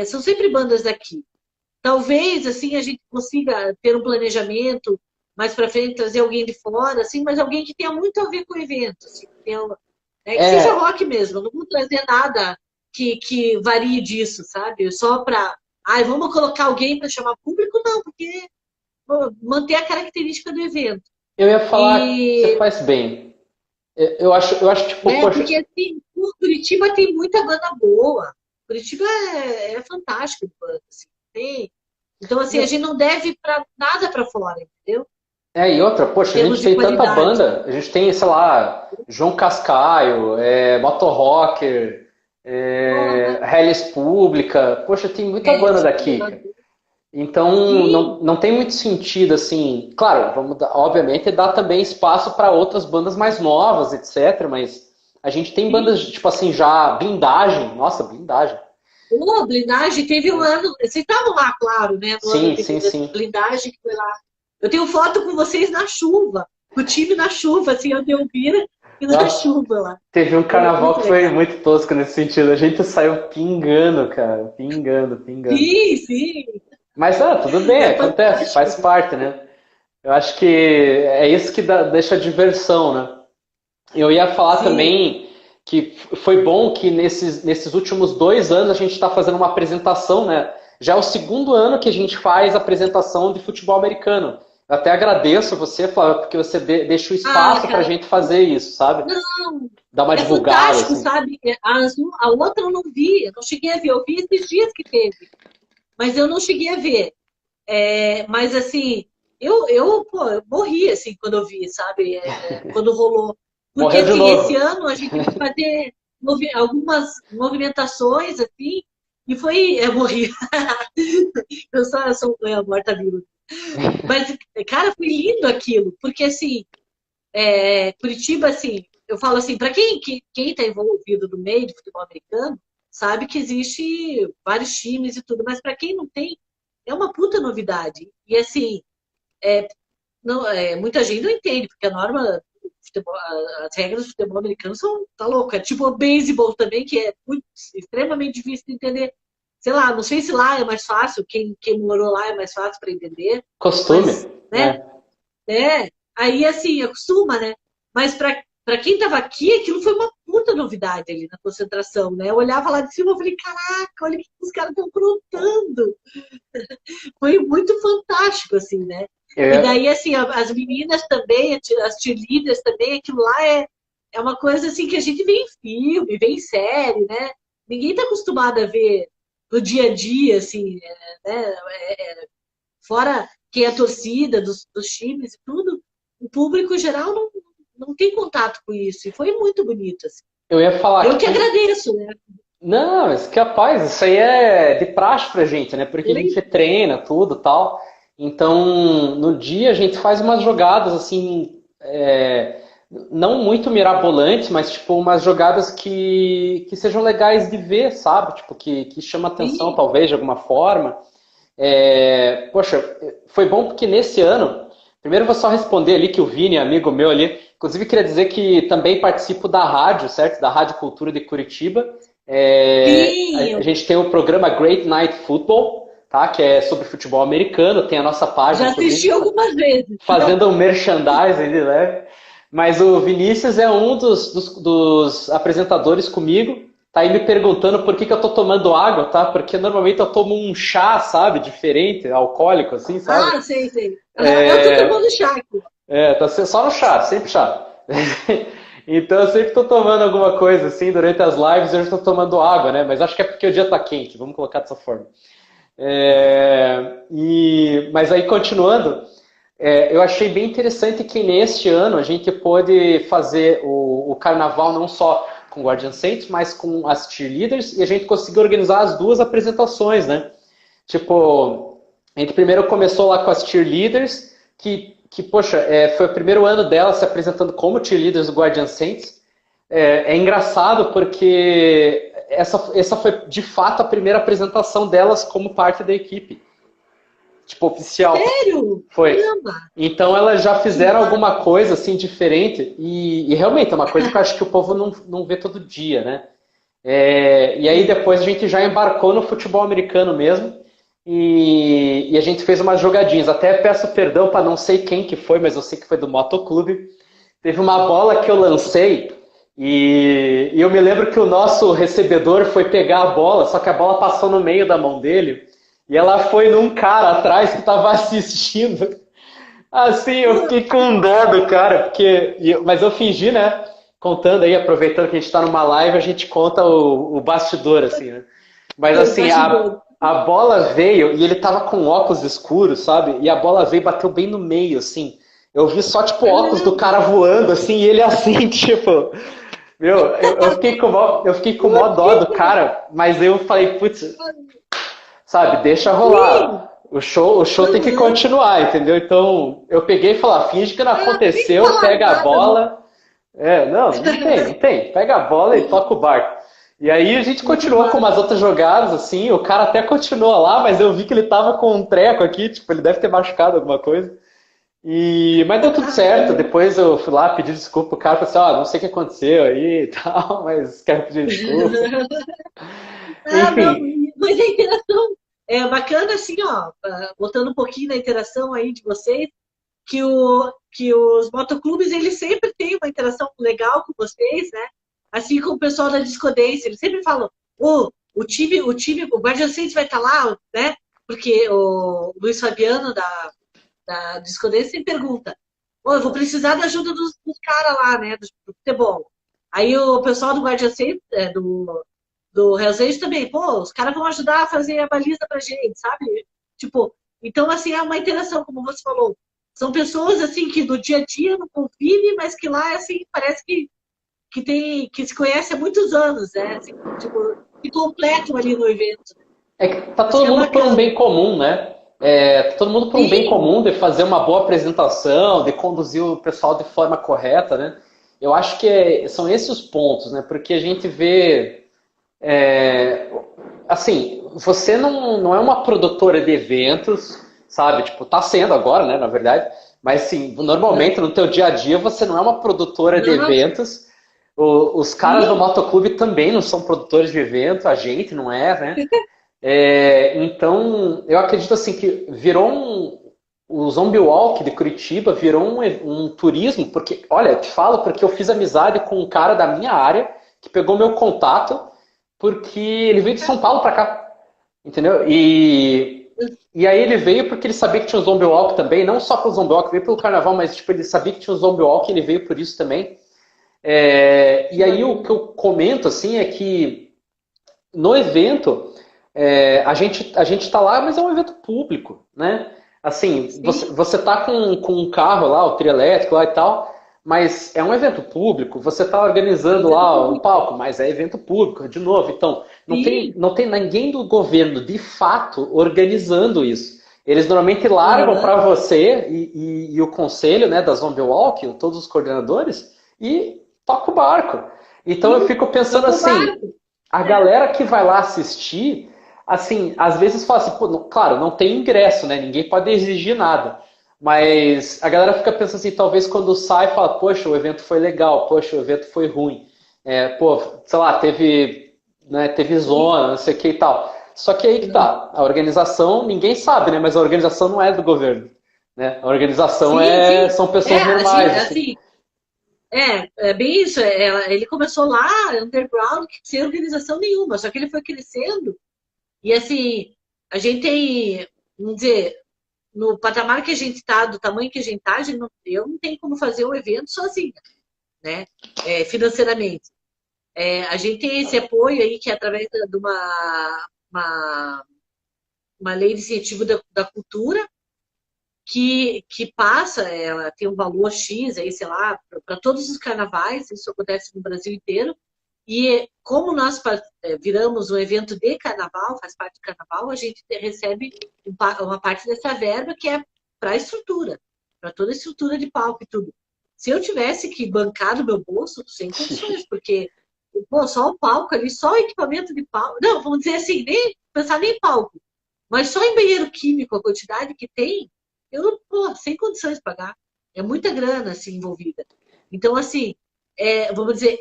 são sempre bandas daqui. Talvez assim a gente consiga ter um planejamento mais para frente, trazer alguém de fora, assim, mas alguém que tenha muito a ver com o evento. Assim, que seja É, rock mesmo, não vou trazer nada que varie disso, sabe? Só para. Ai, vamos colocar alguém para chamar público? Não, porque manter a característica do evento. eu ia falar que você E, faz bem. Eu acho tipo, né, poxa, porque assim, Curitiba tem muita banda boa. Curitiba é fantástico de banda, assim, tem. Então, assim, a gente não deve nada para fora, entendeu? E outra, poxa, a temos gente de tem tanta qualidade. banda, a gente tem, sei lá, João Cascaio, Motorrocker, Porra, Hellis Pública, poxa, tem muita banda daqui, cara. Então, sim, não tem muito sentido, assim, claro, obviamente, dar também espaço para outras bandas mais novas, etc, mas a gente tem bandas, sim. tipo assim, já, Blindagem, nossa, Blindagem. Ô, blindagem, teve um ano. Vocês estavam lá, claro, né? No ano Sim, de sim, sim. blindagem que foi lá. Eu tenho foto com vocês na chuva, com o time na chuva, assim, onde eu vira e na Nossa, chuva lá. teve um Foi carnaval muito que foi legal. muito tosco nesse sentido. A gente saiu pingando, cara. Pingando, pingando. Sim, sim, Mas tudo bem, é acontece, fantástico. faz parte, né? Eu acho que é isso que deixa a diversão, né? Eu ia falar Sim, também que foi bom que nesses últimos 2 anos a gente está fazendo uma apresentação, né? Já é o segundo ano que a gente faz apresentação de futebol americano. Eu até agradeço você, Flávio, porque você deixa o ah, espaço para a cara, gente fazer isso, sabe? não, Dar uma é divulgada, fantástico, assim. sabe? A outra eu não vi, eu não cheguei a ver, eu vi esses dias que teve, mas eu não cheguei a ver. Mas assim, pô, eu morri assim quando eu vi, sabe? Quando rolou. Porque Morreu de assim, esse novo. ano a gente vai fazer algumas movimentações assim, e foi. Eu morri. Eu sou morta-viva. Mas, cara, foi lindo aquilo, porque assim, Curitiba, assim, eu falo assim, para quem está envolvido no meio de futebol americano, sabe que existe vários times e tudo, mas para quem não tem, é uma puta novidade. E assim, não, muita gente não entende, porque a norma, as regras do futebol americano são, tá louca. É tipo o beisebol também, que é extremamente difícil de entender. Sei lá, não sei se lá é mais fácil, quem morou lá é mais fácil para entender, mas, Costume, né? né? Aí assim, acostuma, né? Mas para quem estava aqui, aquilo foi uma puta novidade ali na concentração, né? Eu olhava lá de cima e falei, caraca, olha o que os caras estão aprontando. Foi muito fantástico, assim, né? E Eu, daí, assim, as meninas também, as cheerleaders também, aquilo lá é uma coisa assim que a gente vê em filme, vê em série, né? Ninguém está acostumado a ver no dia a dia, assim, né? Fora quem é a torcida dos times e tudo, o público geral não tem contato com isso. E foi muito bonito, assim. eu ia falar Eu que que. agradeço, né? Não, mas capaz, isso aí é de praxe pra gente, né? Porque a Foi, gente treina tudo tal. Então, no dia a gente faz umas jogadas assim, não muito mirabolantes, mas tipo umas jogadas que sejam legais de ver, sabe? Tipo, que chama atenção sim, talvez de alguma forma. Poxa, foi bom porque nesse ano, primeiro eu vou só responder ali que o Vini, amigo meu ali, inclusive queria dizer que também participo da rádio, certo? Da Rádio Cultura de Curitiba. sim, A eu gente tem o programa Great Night Football, tá? Que é sobre futebol americano, tem a nossa página já que o Vini assisti está algumas vezes. fazendo um merchandising, né? Mas o Vinícius é um dos apresentadores comigo. Tá aí me perguntando por que eu tô tomando água, tá? Porque normalmente eu tomo um chá, sabe? Diferente, alcoólico, assim, sabe? Ah, sei, sei. Eu tô tomando chá aqui. Tá só no chá, sempre chá. Então eu sempre tô tomando alguma coisa, assim, durante as lives eu já tô tomando água, né? Mas acho que é porque o dia tá quente, vamos colocar dessa forma. Mas aí, continuando, eu achei bem interessante que neste ano a gente pôde fazer o carnaval não só com Guardian Saints, mas com as cheerleaders, e a gente conseguiu organizar as duas apresentações, né? Tipo, a gente primeiro começou lá com as cheerleaders, poxa, foi o primeiro ano delas se apresentando como cheerleaders do Guardian Saints. É engraçado porque essa foi de fato a primeira apresentação delas como parte da equipe, tipo, oficial. Sério? Foi. Caramba! Então elas já Que fizeram massa! alguma coisa assim diferente e realmente é uma coisa que eu acho que o povo não vê todo dia, né? E aí Sim. depois a gente já embarcou no futebol americano mesmo e a gente fez umas jogadinhas. Até peço perdão para não sei quem que foi, mas eu sei que foi do Motoclube. Teve uma bola que eu lancei e eu me lembro que o nosso recebedor foi pegar a bola, só que a bola passou no meio da mão dele e ela foi num cara atrás que estava assistindo. Assim, eu fiquei com dó do cara, mas eu fingi, né? Contando aí, aproveitando que a gente tá numa live, a gente conta o bastidor, assim, né? Mas Os assim, bastidores. a bola veio e ele tava com óculos escuros, sabe? E a bola veio e bateu bem no meio, assim. Eu vi só, tipo, óculos do cara voando, assim, e ele assim, tipo... Meu, eu fiquei com mó dó do cara, mas eu falei, putz, sabe, deixa Sim, rolar. O show tem que uhum. continuar, entendeu? Então, eu peguei e falei, finge que não Nem aconteceu, falar pega a nada, né? bola. Não tem. Pega a bola e toca o barco. E aí a gente Muito continuou com umas massa. outras jogadas, assim, o cara até continuou lá, mas eu vi que ele tava com um treco aqui, tipo, ele deve ter machucado alguma coisa. Mas deu tudo certo. Depois eu fui lá pedir desculpa pro cara, falei assim, ó, não sei o que aconteceu aí e tal, mas quero pedir desculpa. Ah, não, Enfim, mas a interação é bacana, assim, ó, voltando um pouquinho na interação aí de vocês, que os motoclubes, eles sempre têm uma interação legal com vocês, né? Assim como o pessoal da Discodência, eles sempre falam, o Guardian Saints vai estar lá, né? Porque o Luiz Fabiano da Discodência sempre pergunta, eu vou precisar da ajuda dos caras lá, né? Do futebol. Aí o pessoal do Guardian Saints, do Hell's Angels também, pô, os caras vão ajudar a fazer a baliza pra gente, sabe? Tipo, então, assim, é uma interação, como você falou. São pessoas, assim, que no dia a dia não convivem, mas que lá, assim, parece que se conhece há muitos anos, né? Assim, tipo, se completam ali no evento. é que tá Assim, todo é mundo por um bacana. bem comum, né? Tá todo mundo por um bem Sim, comum de fazer uma boa apresentação, de conduzir o pessoal de forma correta, né? Eu acho que são esses os pontos, né? Porque a gente vê. é, assim, você não é uma produtora de eventos, sabe? Tipo, tá sendo agora, né? Na verdade. Mas, sim, normalmente no teu dia a dia você não é uma produtora de não, eventos. Os caras do sim, motoclube também não são produtores de evento, a gente não é, né? Então, eu acredito assim que o Zombie Walk de Curitiba virou um turismo, porque, olha, eu te falo porque eu fiz amizade com um cara da minha área que pegou meu contato porque ele veio de São Paulo para cá, entendeu? E aí ele veio porque ele sabia que tinha o Zombie Walk também, não só pelo Zombie Walk, veio pelo carnaval, mas tipo, ele sabia que tinha o Zombie Walk e ele veio por isso também. E que aí o bacana. que eu comento assim é que no evento, a gente está lá, mas é um evento público, né? Assim, Sim, você tá com um carro lá, o trio elétrico lá e tal, mas é um evento público, você está é um organizando evento lá um público. palco, mas é evento público, de novo. Então, Sim, não tem ninguém do governo, de fato, organizando isso. Eles normalmente largam aham. para você e o conselho, né, da Zombie Walk, todos os coordenadores, e toca o barco. Então eu Sim, fico pensando toca o assim, barco. a É. galera que vai lá assistir, assim, às vezes fala assim, pô, claro, não tem ingresso, né? Ninguém pode exigir nada. Mas a galera fica pensando assim, talvez quando sai, fala, poxa, o evento foi legal, poxa, o evento foi ruim. Pô, sei lá, teve Sim, zona, não sei o que e tal. Só que aí que tá, a organização, ninguém sabe, né? Mas a organização não é do governo, né? A organização sim, sim. são pessoas normais, assim. Assim, é bem isso. Ele começou lá, underground, sem organização nenhuma, só que ele foi crescendo. E assim, a gente tem, vamos dizer, no patamar que a gente está, do tamanho que a gente está, eu não tenho como fazer um evento sozinha, né? Financeiramente. A gente tem esse apoio aí, que é através de uma, uma lei de incentivo da cultura, que passa, ela tem um valor X aí, sei lá, para todos os carnavais, isso acontece no Brasil inteiro. E como nós viramos um evento de carnaval, faz parte do carnaval, a gente recebe uma parte dessa verba que é para a estrutura, para toda a estrutura de palco e tudo. Se eu tivesse que bancar do meu bolso, sem condições, porque pô, só o palco ali, só o equipamento de palco. Não, vamos dizer assim, nem pensar nem palco. Mas só em banheiro químico, a quantidade que tem, eu, pô, sem condições de pagar. É muita grana, assim, envolvida. Então, assim, vamos dizer,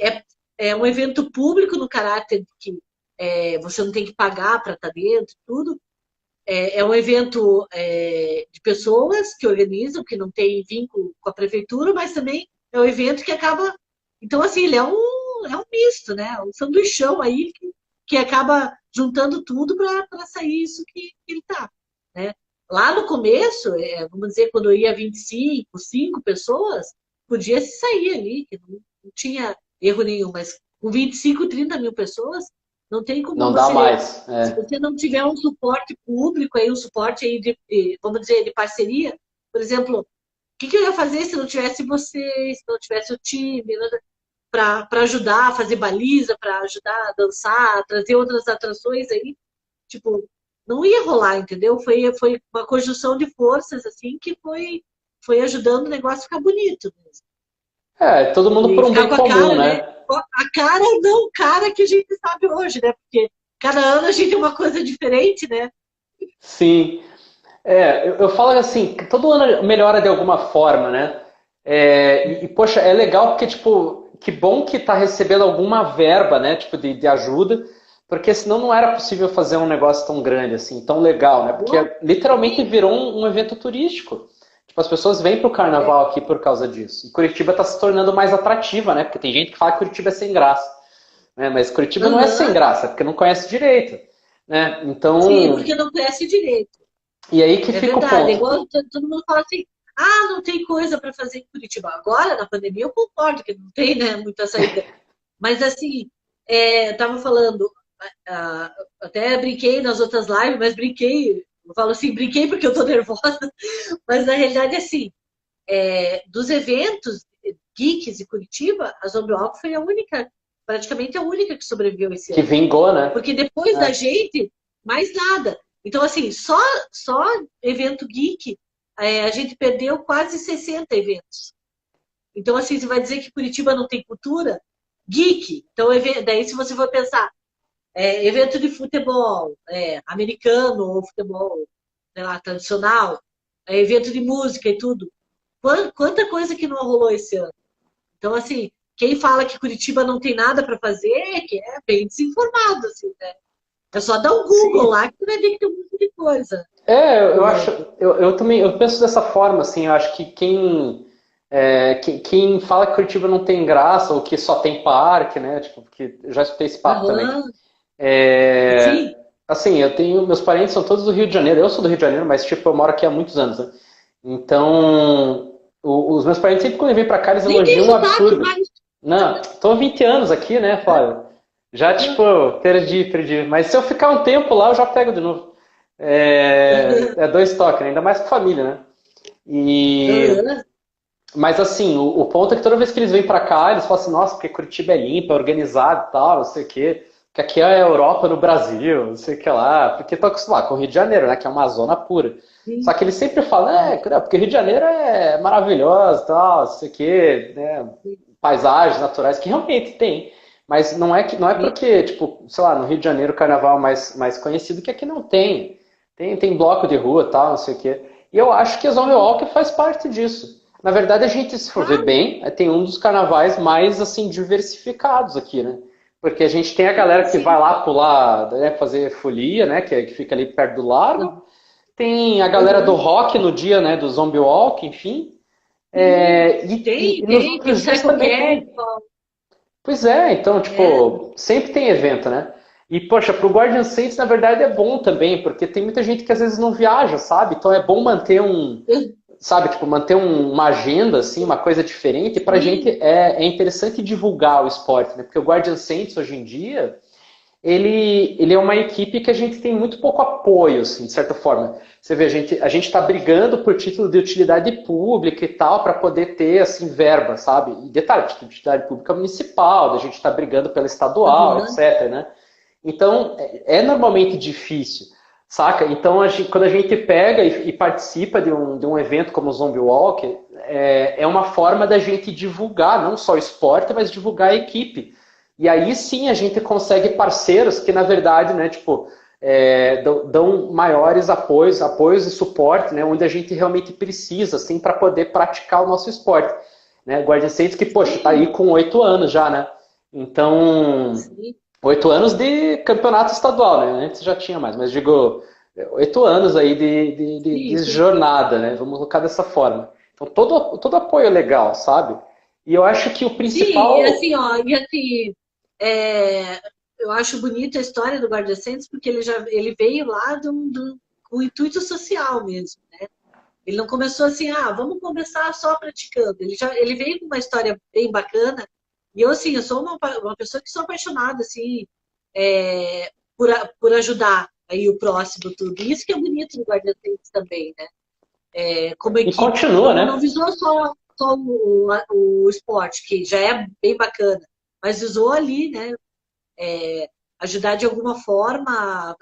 é um evento público no caráter de que você não tem que pagar para estar dentro, tudo. É um evento de pessoas que organizam, que não tem vínculo com a prefeitura, mas também é um evento que acaba. Então, assim, ele é um misto, né? Um sanduichão aí que acaba juntando tudo para sair isso que ele tá, né? Lá no começo, vamos dizer, quando eu ia 25, 5 pessoas, podia se sair ali, que não tinha erro nenhum, mas com 25, 30 mil pessoas, não tem como Não dá você, mais. se você não tiver um suporte público, aí, um suporte aí vamos dizer, de parceria, por exemplo, que eu ia fazer se não tivesse vocês, se não tivesse o time, para ajudar a fazer baliza, para ajudar a dançar, trazer outras atrações aí, tipo, não ia rolar, entendeu? Foi uma conjunção de forças, assim, que foi ajudando o negócio a ficar bonito mesmo. Todo mundo E por um ficar bem com a comum, cara, né? né? A cara não, cara que a gente sabe hoje, né? Porque cada ano a gente tem uma coisa diferente, né? Sim. Eu falo assim, que todo ano melhora de alguma forma, né? Poxa, é legal porque, tipo, que bom que tá recebendo alguma verba, né? Tipo, de ajuda, porque senão não era possível fazer um negócio tão grande, assim, tão legal, né? Porque Pô, literalmente sim, virou um evento turístico. Tipo, as pessoas vêm pro é, carnaval aqui por causa disso. E Curitiba tá se tornando mais atrativa, né? Porque tem gente que fala que Curitiba é sem graça, né? Mas Curitiba não é sem aham, graça, é porque não conhece direito, né? sim, Então, porque não conhece direito. e aí que É fica o verdade. É ponto. igual todo mundo fala assim, não tem coisa para fazer em Curitiba. Agora, na pandemia, eu concordo que não tem, né, muita saída. Mas assim, eu tava falando, até brinquei nas outras lives, mas brinquei, eu falo assim, brinquei porque eu tô nervosa, mas na realidade, assim, dos eventos geeks de Curitiba, a Zombie Walk foi a única, praticamente a única que sobreviveu esse Que ano. vingou, né? Porque depois da É. gente, mais nada. Então, assim, só evento geek, a gente perdeu quase 60 eventos. Então, assim, você vai dizer que Curitiba não tem cultura? Geek. Então, daí, se você for pensar, evento de futebol, americano ou futebol, sei lá, tradicional, evento de música e tudo. Quanta coisa que não rolou esse ano. Então, assim, quem fala que Curitiba não tem nada para fazer, que é bem desinformado, assim, né? É só dar um Google Sim. lá que tu vai ver que tem um monte de coisa Eu acho, rolando. eu também, eu penso dessa forma, assim, eu acho que quem fala que Curitiba não tem graça ou que só tem parque, né? Tipo, porque eu já escutei esse papo também. Aham, É, sim. assim, meus parentes são todos do Rio de Janeiro, eu sou do Rio de Janeiro, mas tipo, eu moro aqui há muitos anos, né? Então, os meus parentes sempre quando vêm pra cá, eles Nem tem elogiam um sotaque absurdo. mais. Não, tô há 20 anos aqui, né, Flávio? Já, tipo, perdi. Mas se eu ficar um tempo lá, eu já pego de novo. É dois toques, né? Ainda mais com família, né? E, Aham, mas assim, o ponto é que toda vez que eles vêm pra cá, eles falam assim, nossa, porque Curitiba é limpa, é organizado e tal, não sei o quê. Que aqui é a Europa no Brasil, não sei o que lá. Porque tô acostumado com o Rio de Janeiro, né? Que é uma zona pura. Só sim. que eles sempre falam, porque Rio de Janeiro é maravilhoso e tal, não sei o quê, né? Paisagens naturais, que realmente tem. Mas não é porque, tipo, sei lá, no Rio de Janeiro o carnaval é mais conhecido que aqui não tem. Tem bloco de rua e tal, não sei o quê. E eu acho que a Zone Sim, Walk faz parte disso. Na verdade, a gente, se for ver claro. bem, tem um dos carnavais mais, assim, diversificados aqui, né? Porque a gente tem a galera que vai Sim. lá pular, né, fazer folia, né, que fica ali perto do largo. Tem a galera do Aham, rock no dia, né, do Zombie Walk, enfim. sim. E nos Tem o outros dias Psycho também tem. Cannibal. Pois é, então, É. tipo, sempre tem evento, né? E, poxa, pro Guardian Saints, na verdade, é bom também, porque tem muita gente que às vezes não viaja, sabe? Então é bom manter sabe, tipo, manter uma agenda, assim, uma coisa diferente. E pra gente Sim, é interessante divulgar o esporte, né? Porque o Guardian Saints, hoje em dia, ele é uma equipe que a gente tem muito pouco apoio, assim, de certa forma. Você vê, a gente está brigando por título de utilidade pública e tal, para poder ter, assim, verba, sabe? E detalhe, título de utilidade pública municipal, a gente está brigando pela estadual, aham, etc, né? Então, é normalmente difícil, saca? Então, quando a gente pega e participa de um evento como o Zombie Walk, é uma forma da gente divulgar, não só o esporte, mas divulgar a equipe. E aí sim a gente consegue parceiros que, na verdade, né, tipo, dão maiores apoios e suporte, né, onde a gente realmente precisa, assim, para poder praticar o nosso esporte. Né? Guardian Saints que, poxa, tá aí sim, com 8 anos já, né? Então, sim. 8 anos de campeonato estadual, né? Antes já tinha mais, mas digo, 8 anos aí de Isso. jornada, né? Vamos colocar dessa forma. Então, todo apoio é legal, sabe? E eu acho que o Sim, e principal. assim, ó, eu acho bonita a história do Guarda Centros, porque ele veio lá com intuito social mesmo, né? Ele não começou assim, vamos começar só praticando. Ele veio com uma história bem bacana. E eu, assim, eu sou uma pessoa que sou apaixonada, assim, por ajudar aí o próximo, tudo. E isso que é bonito no Guarda Centros também, né? como E equipe. continua, Não, não né? visou só o esporte, que já é bem bacana, mas visou ali, né? Ajudar de alguma forma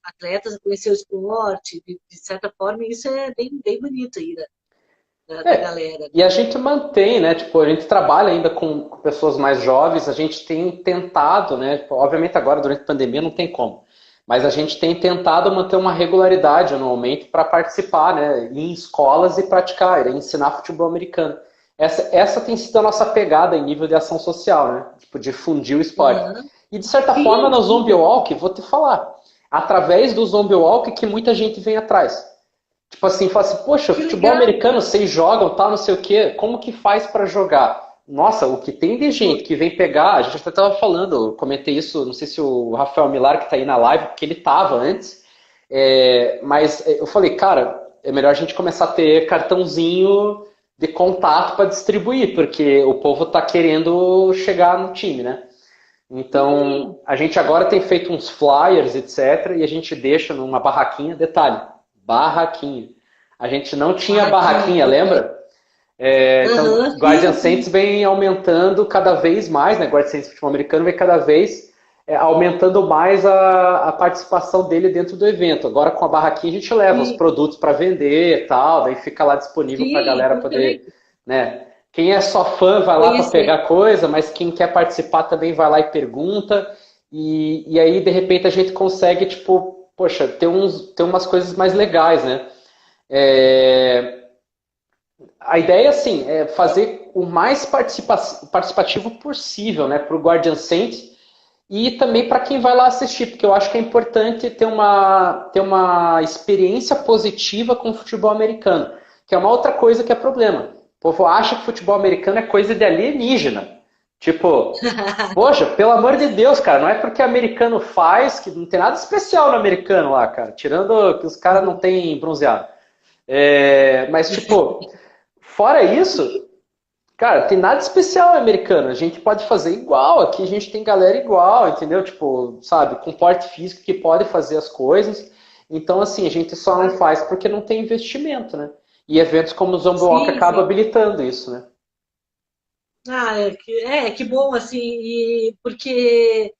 atletas a conhecer o esporte, de certa forma, e isso é bem bonito aí da É, galera. e a gente mantém, né? Tipo, a gente trabalha ainda com pessoas mais jovens, a gente tem tentado, né? Tipo, obviamente agora durante a pandemia não tem como, mas a gente tem tentado manter uma regularidade anualmente para participar, né? Em escolas e praticar, e ensinar futebol americano. Essa tem sido a nossa pegada em nível de ação social, né? Tipo, difundir o esporte. Uhum. E de certa forma, Sim, no Zombie sim. Walk, vou te falar, através do Zombie Walk que muita gente vem atrás. Tipo assim, fala assim, poxa, Que futebol legal. americano, vocês jogam, tal, não sei o quê, como que faz pra jogar? Nossa, o que tem de gente que vem pegar, a gente até tava falando, eu comentei isso, não sei se o Rafael Milar que tá aí na live, porque ele tava antes, mas eu falei, cara, é melhor a gente começar a ter cartãozinho de contato para distribuir, porque o povo tá querendo chegar no time, né? Então, Sim. a gente agora tem feito uns flyers, etc., e a gente deixa numa barraquinha. Detalhe, barraquinha. A gente não tinha Barraquinha. barraquinha, lembra? Então, Aham, Guardian sim, sim. Saints vem aumentando cada vez mais, né? Guardian Saints Futebol Americano vem cada vez aumentando mais a participação dele dentro do evento. Agora, com a barraquinha, a gente leva os Sim, produtos para vender e tal, daí fica lá disponível para a sim, galera então também poder, né? Quem é só fã vai lá para conhecer. pegar coisa, mas quem quer participar também vai lá e pergunta. E aí, de repente, a gente consegue, tipo, poxa, ter umas coisas mais legais, né? É, a ideia, assim, é fazer o mais participativo possível, né, para o Guardian Saints e também para quem vai lá assistir, porque eu acho que é importante ter uma experiência positiva com o futebol americano, que é uma outra coisa que é problema. O povo acha que futebol americano é coisa de alienígena. Tipo, poxa, pelo amor de Deus, cara, não é porque americano faz, que não tem nada especial no americano lá, cara, tirando que os caras não têm bronzeado. Mas, tipo, fora isso, cara, tem nada especial americano. A gente pode fazer igual. Aqui a gente tem galera igual, entendeu? Tipo, sabe, com porte físico que pode fazer as coisas. Então, assim, a gente só não faz porque não tem investimento, né? E eventos como o Zombiewalk Sim, acaba sim. habilitando isso, né? Ah, que bom, assim, porque,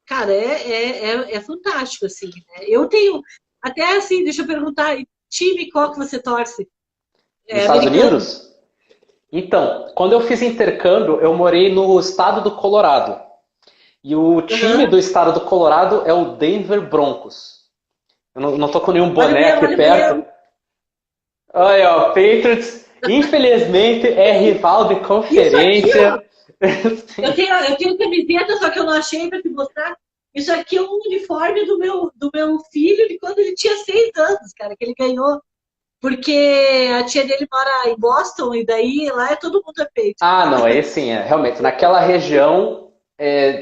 cara, é fantástico, assim, né? Eu tenho, até assim, deixa eu perguntar, time qual que você torce? Nos É Estados americano. Unidos? Então, quando eu fiz intercâmbio, eu morei no estado do Colorado. E o time Aham. do estado do Colorado é o Denver Broncos. Eu não tô com nenhum Olha o boné meu, aqui olha o perto. meu. Olha, ó, Patriots, infelizmente, é rival de Isso aqui, ó, conferência. Sim. eu tenho camiseta, só que eu não achei para te mostrar. Isso aqui é um uniforme do meu filho de quando ele tinha 6 anos, cara, que ele ganhou. Porque a tia dele mora em Boston e daí lá é todo mundo é peito. Ah, não, aí sim, realmente, naquela região,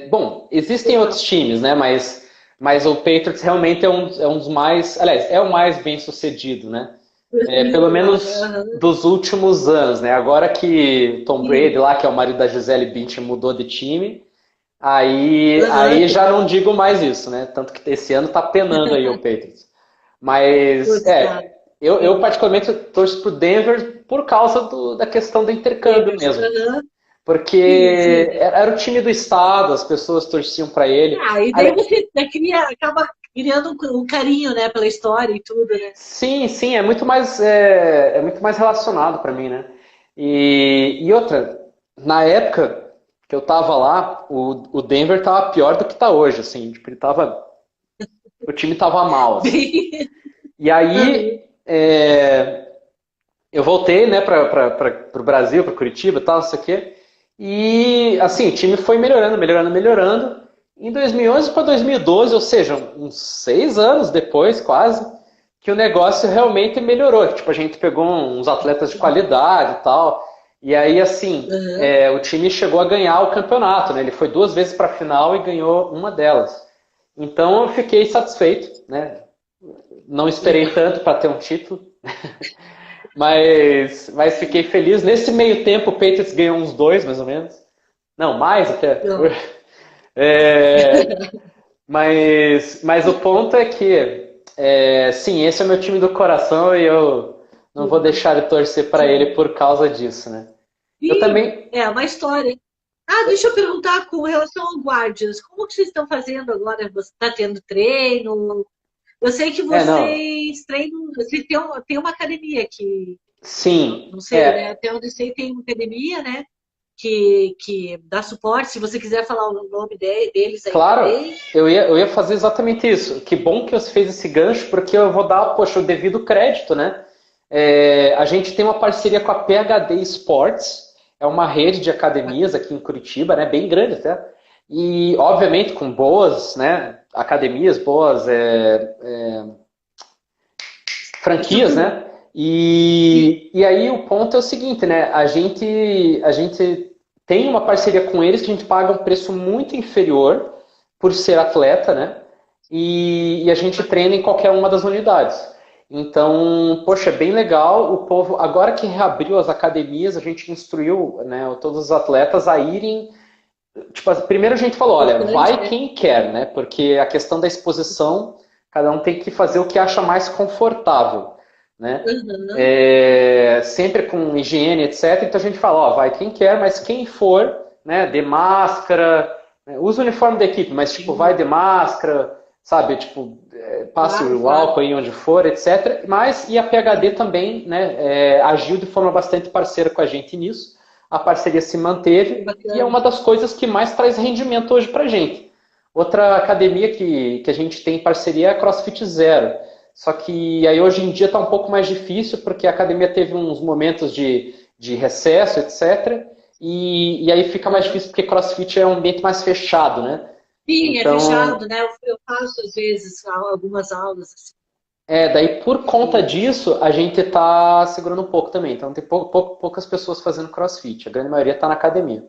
bom, existem outros times, né, mas o Patriots realmente é um dos mais, aliás, é o mais bem sucedido, né, pelo Preferido lá, né? menos Aham. dos últimos anos, né, agora que Tom Brady Sim. lá, que é o marido da Gisele Bündchen, mudou de time, aí Aham. já não digo mais isso, né, tanto que esse ano tá penando aí o Patriots. Mas, Putz, cara. eu Sim. particularmente torço pro Denver por causa da questão do intercâmbio Davis. mesmo. Aham. Sim, Porque sim. era o time do estado, as pessoas torciam para ele. Ah, e daí você acaba criando um carinho, né, pela história e tudo, né? Sim, sim, é muito mais relacionado para mim, né? E outra, na época que eu tava lá, o Denver tava pior do que tá hoje, assim, tipo, o time tava mal, assim. Bem. E aí, eu voltei, né, para o Brasil, para Curitiba e tal, não sei o quê. E, assim, o time foi melhorando, melhorando, melhorando. Em 2011 para 2012, ou seja, uns 6 anos depois, quase, que o negócio realmente melhorou. Tipo, a gente pegou uns atletas de qualidade e tal. E aí, assim, Aham. o time chegou a ganhar o campeonato, né? Ele foi 2 vezes para a final e ganhou uma delas. Então, eu fiquei satisfeito, né? Não esperei Legal. tanto para ter um título, mas fiquei feliz. Nesse meio tempo, o Patriots ganhou uns dois, mais ou menos. Não, mais até. Então, É, mas o ponto é que, sim, esse é o meu time do coração e eu não vou deixar de torcer para ele por causa disso, né? Eu E também. é uma história. Ah, deixa eu perguntar com relação ao Guardians, como que vocês estão fazendo agora? Você está tendo treino? Eu sei que É, não. vocês treinam, vocês têm uma academia que, Sim, não sei, né? é. Até onde eu sei tem uma academia, né? Que dá suporte. Se você quiser falar o nome deles aí Claro, também. eu ia fazer exatamente isso. Que bom que você fez esse gancho, porque eu vou dar, poxa, o devido crédito, né? A gente tem uma parceria com a PHD Sports, é uma rede de academias aqui em Curitiba, né? Bem grande até. E, obviamente, com boas, né? Academias, boas franquias, Estrutura. né? Sim. E aí o ponto é o seguinte, né? A gente tem uma parceria com eles que a gente paga um preço muito inferior por ser atleta, né? E a gente treina em qualquer uma das unidades. Então, poxa, é bem legal. O povo, agora que reabriu as academias, a gente instruiu, né, todos os atletas a irem. Tipo, primeiro a gente falou, olha, Importante, vai né? quem quer, né? Porque a questão da exposição, cada um tem que fazer o que acha mais confortável, né? Uhum. Sempre com higiene, etc. Então a gente fala, ó, vai quem quer, mas quem for, né, de máscara, né, usa o uniforme da equipe, mas tipo, vai Sim, de máscara, sabe, tipo, passe claro, o claro. álcool aí onde for, etc. Mas e a PHD também, né, agiu de forma bastante parceira com a gente nisso. A parceria se Que manteve e é bacana. uma das coisas que mais traz rendimento hoje pra gente. Outra academia que a gente tem parceria é a CrossFit Zero. Só que aí hoje em dia está um pouco mais difícil, porque a academia teve uns momentos de recesso, etc. E aí fica mais Uhum. difícil porque CrossFit é um ambiente mais fechado, né? Sim, é Então, fechado, né? Eu faço, às vezes, algumas aulas assim. daí por conta E, disso, a gente está segurando um pouco também. Então tem poucas pessoas fazendo CrossFit, a grande maioria está na academia.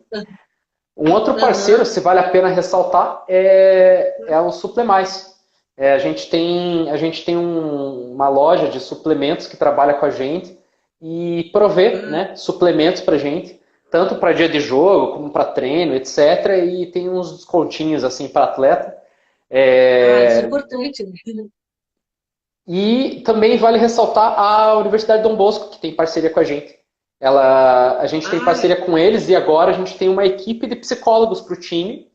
Um outro parceiro, aham. se vale a pena ressaltar, é o Suplemais. A gente tem uma loja de suplementos que trabalha com a gente e provê, Ah, né, suplementos para gente, tanto para dia de jogo como para treino, etc. E tem uns descontinhos assim para atleta. isso é É, importante, né? e também vale ressaltar a Universidade Dom Bosco, que tem parceria com a gente. A gente tem Ah, parceria com eles e agora a gente tem uma equipe de psicólogos para o time,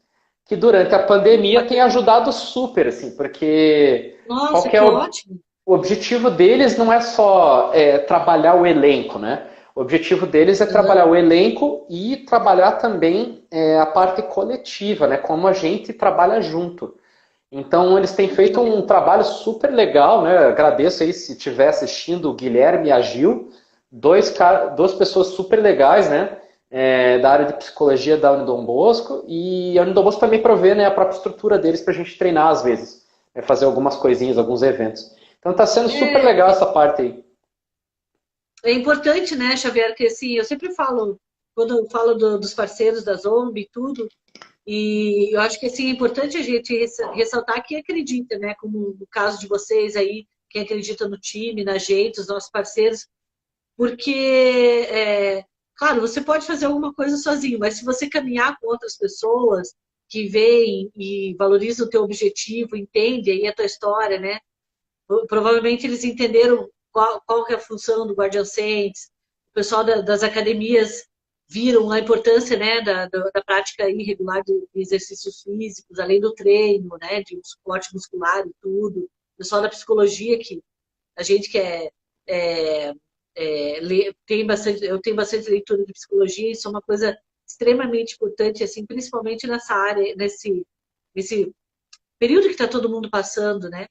que durante a que pandemia tem bacana. ajudado super, assim, porque qual Nossa, que é que ótimo. o objetivo deles não é só trabalhar o elenco, né? O objetivo deles é trabalhar Aham. o elenco e trabalhar também a parte coletiva, né? Como a gente trabalha junto. Então, eles têm Que feito um bacana. trabalho super legal, né? Agradeço aí se estiver assistindo o Guilherme e a Gil, duas pessoas super legais, né? Da área de psicologia da Unidom Bosco, e a Unidom Bosco também provê, né, a própria estrutura deles para a gente treinar às vezes, fazer algumas coisinhas, alguns eventos. Então está sendo super É, legal essa parte aí. é importante, né, Xavier, que assim, eu sempre falo, quando eu falo dos parceiros da Zombi e tudo, e eu acho que assim, é importante a gente ressaltar quem acredita, né? Como no caso de vocês aí, quem acredita no time, na gente, os nossos parceiros, porque, claro, você pode fazer alguma coisa sozinho, mas se você caminhar com outras pessoas que veem e valorizam o teu objetivo, entendem aí a tua história, né? Provavelmente eles entenderam qual que é a função do Guardian Saints, o pessoal das academias viram a importância, né, da prática irregular de exercícios físicos, além do treino, né, de um suporte muscular e tudo. O pessoal da psicologia, que a gente que é, tem bastante, eu tenho bastante leitura de psicologia, isso é uma coisa extremamente importante, assim, principalmente nessa área, nesse período que está todo mundo passando, né?